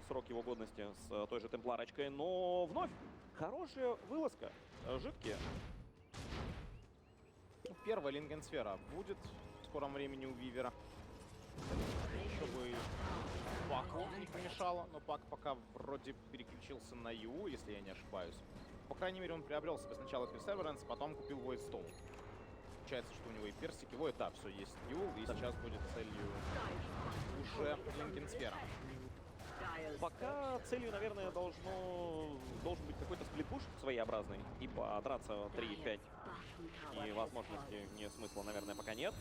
срок его годности с той же темпларочкой. Но вновь хорошая вылазка. Жидкие. Ну, первая лингенсфера будет в скором времени у Вивера. Чтобы Паку не помешало, но Пак пока вроде переключился на Ю, если я не ошибаюсь. По крайней мере, он приобрел себе сначала Perseverance, потом купил Voidstone. Получается, что у него и персики, его да, все есть Ю, и сейчас будет целью уже лингенсфера. Пока целью, наверное, должен быть какой-то сплитпуш своеобразный, ибо драться 3-5 и возможности не смысла, наверное, пока нет.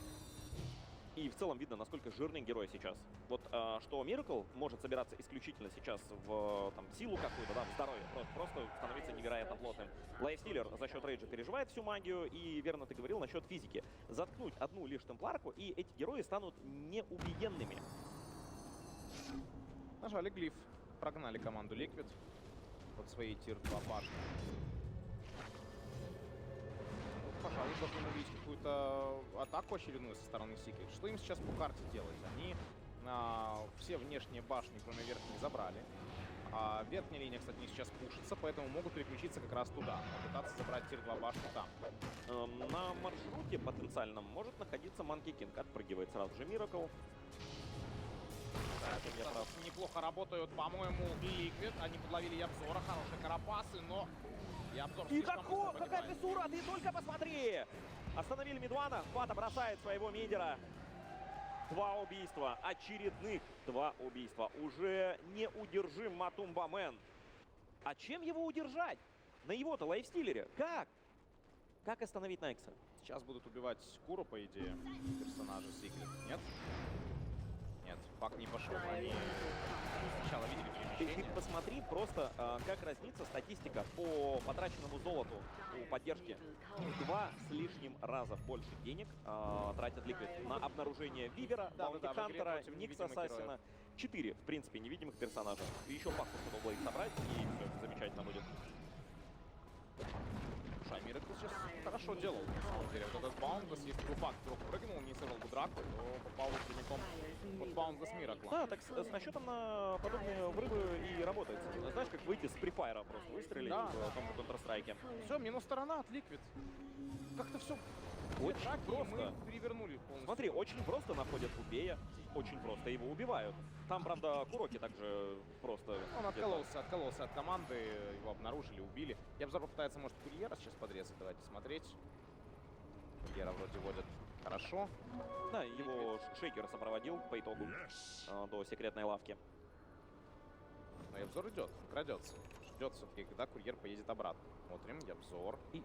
И в целом видно, насколько жирный герой сейчас. Вот что Miracle может собираться исключительно сейчас в силу какую-то, да, в здоровье, просто становиться невероятно плотным. Лайфстиллер за счет рейджа переживает всю магию, и верно ты говорил насчет физики. Заткнуть одну лишь темпларку, и эти герои станут неубиенными. Нажали глиф, прогнали команду Liquid под своей тир-2 башни. Пожалуй, должны увидеть какую-то атаку очередную со стороны Secret. Что им сейчас по карте делать? Они все внешние башни, кроме верхней, забрали. А верхняя линия, кстати, не сейчас пушится, поэтому могут переключиться как раз туда. Попытаться забрать тир-2 башни там. На маршруте потенциальном может находиться Monkey King. Отпрыгивает сразу же Miracle. Неплохо работают, по-моему, Liquid. Они подловили Ябзора, хорошие карапасы, но Ябзор И слишком какая фиссура, ты только посмотри! Остановили Мидвана, Фата бросает своего мидера. 2 убийства, очередных 2 убийства. Уже неудержим Матумбамен. А чем его удержать? На его-то лайфстиллере. Как? Как остановить Найкса? Сейчас будут убивать Куру, по идее, персонажа Secret. Нет? Нет, Пак не пошел. Они сначала видели перемещение. Ты посмотри просто, как разнится статистика по потраченному золоту у поддержки. 2 с лишним раза больше денег тратят Liquid на обнаружение Вивера, Баунти Хантера, Никса Ассасина. 4, в принципе, невидимых персонажа. И еще Пак просто должен их собрать, и все замечательно будет. Miracle сейчас хорошо делал, на самом деле. Вот этот Баундас, если бы Пак вдруг прыгнул, не сыграл бы драку, то попал бы прямиком под Баундас Miracle. Да, так с расчетом на подобные врывы и работает. Знаешь, как выйти с префайра просто выстрелить в том же Counter-Strike. Все, минус сторона от Liquid. Как-то все очень просто. Мы перевернули полностью. Смотри, очень просто находят убея, очень просто его убивают. Там, правда, Куроки также просто... Он откололся от команды, его обнаружили, убили. Ябзор попытается, может, Курьера сейчас подрезать. Давайте смотреть. Курьера вроде водят хорошо. Да, его шейкер сопроводил по итогу до секретной лавки. Но Ябзор идет, крадется. Ждет все-таки, когда Курьер поедет обратно. Смотрим, Ябзор. И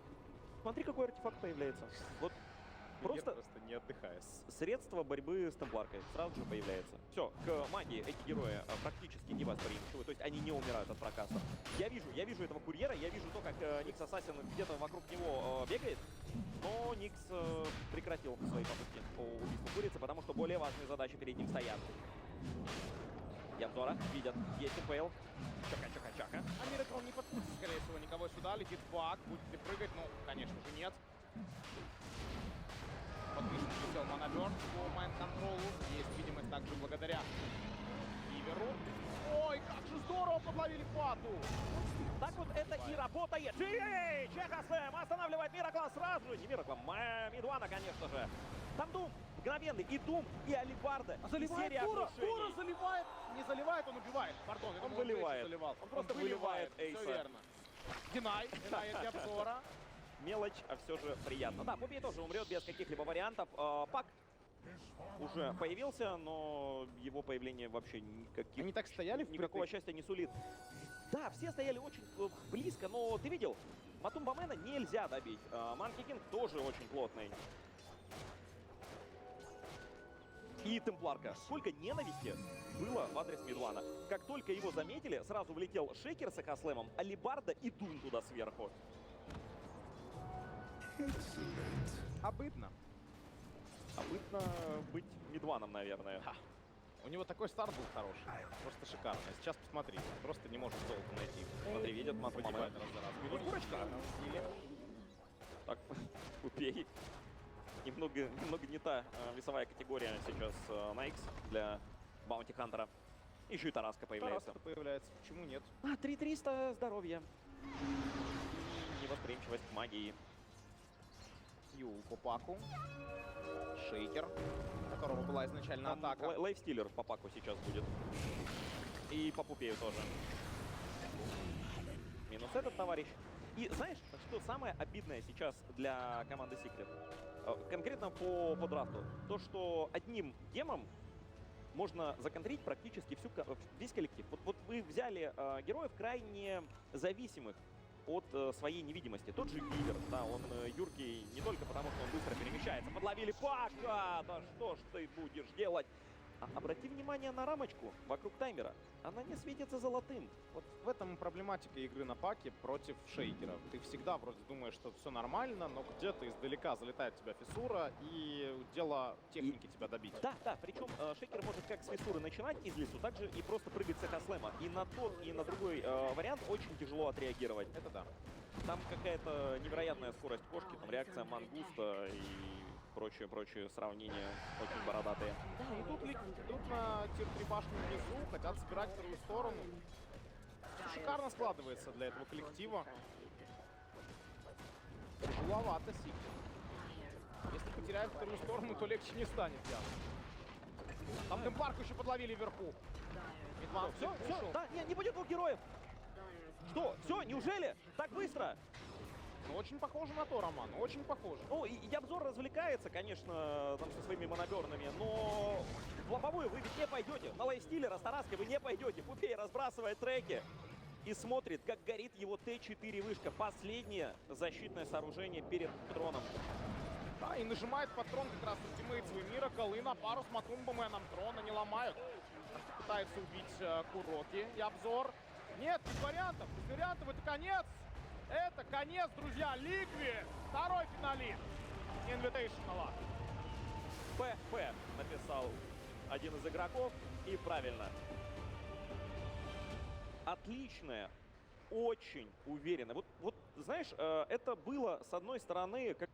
смотри, какой артефакт появляется. Вот просто не отдыхая. Средство борьбы с темпларкой сразу же появляется. Все, к магии эти герои практически невосприимчивы, то есть они не умирают от прокаста. Я вижу этого Курьера, я вижу то, как Никс Ассасин где-то вокруг него бегает, но Никс прекратил свои попытки по убийству курицы, потому что более важные задачи перед ним стоят. Ябзора видят, есть импейл. Чака. А Миракл не подпустит, скорее всего, никого сюда. Летит Пак, будет ли прыгать? Ну, конечно же, нет. Подпишет летел Моноберн по майн-контролу. Есть видимость также благодаря Виверу. Ой, как же здорово подловили Пату! Так вот это и работает. Чехаслэм останавливает Миракла сразу же. Не Миракла, Мидвана, конечно же. Там Дум мгновенный, и Дум, и Алибарда. Заливает Кура заливает. Не заливает, он убивает. Пардон, он выливает. Он просто выливает Эйса. Все верно. Динай от Ябзора. Мелочь, а все же приятно. Да, Попей тоже умрет без каких-либо вариантов. Пак уже появился, но его появление вообще никаких... Они так стояли никакого счастья не сулит. Да, все стояли очень близко, но ты видел, Матумбамена нельзя добить. Monkey King тоже очень плотный. и Темпларка. Сколько ненависти было в адрес Мидвана. Как только его заметили, сразу влетел Шейкер с Эхослэмом, Алибарда и Дун туда сверху. Обыдно. Обыдно быть Мидваном, наверное. У него такой старт был хороший. Просто шикарно. Сейчас посмотри. Просто не может золото найти. Смотри, видят мату мамы. Погибает раз за раз. Минус курочка. Так, Купей. Немного не та весовая категория сейчас на X для Баунти Хантера. Еще и Тараска появляется. Тараска появляется. Почему нет? 3300 здоровья. Невосприимчивость к магии. Юл по паку. Шейкер, у которого была изначально Там атака. Лайфстиллер по паку сейчас будет. И по Пупею тоже. Минус этот товарищ. И знаешь, что самое обидное сейчас для команды Secret? Конкретно по драфту. То, что одним гемом можно законтрить практически весь коллектив. Вот вы взяли героев крайне зависимых от своей невидимости. Тот же Вивер, да, он юркий не только потому, что он быстро перемещается. Подловили Пака! Да что ж ты будешь делать? Обрати внимание на рамочку вокруг таймера. Она не светится золотым. Вот в этом проблематика игры на паке против шейкера. Ты всегда вроде думаешь, что все нормально, но где-то издалека залетает в тебя фиссура, и дело техники тебя добить. Да, причем шейкер может как с фиссуры начинать из лесу, так же и просто прыгать с эхослэма. И на тот, и на другой вариант очень тяжело отреагировать. Это да. Там какая-то невероятная скорость кошки, там реакция мангуста и прочие сравнения очень бородатые. Да, идут на тир-3 башню внизу, хотят собирать вторую сторону. Шикарно складывается для этого коллектива. Тяжеловато Сикер. Если потеряет вторую сторону, то легче не станет явно. Там Темпларку еще подловили вверху. Все, да, не будет двух героев. Что, все, неужели? Так быстро? Ну, очень похоже на то, Роман, очень похоже. Ну, и Ябзор развлекается, конечно, там со своими монобернами, но в лобовую вы ведь не пойдете. На лайфстиллера с Тараской вы не пойдете. Пупей разбрасывает треки и смотрит, как горит его Т4 вышка. Последнее защитное сооружение перед троном. Да, и нажимает патрон как раз ультимейт свой Миракл, и на пару с Матумбоменом трона не ломают. Пытается убить Куроки и Обзор. Нет, без вариантов, это конец. Это конец, друзья, Ликви, второй финалист Invitational. ПП написал один из игроков, и правильно. Отличная, очень уверенно. Вот знаешь, это было, с одной стороны, как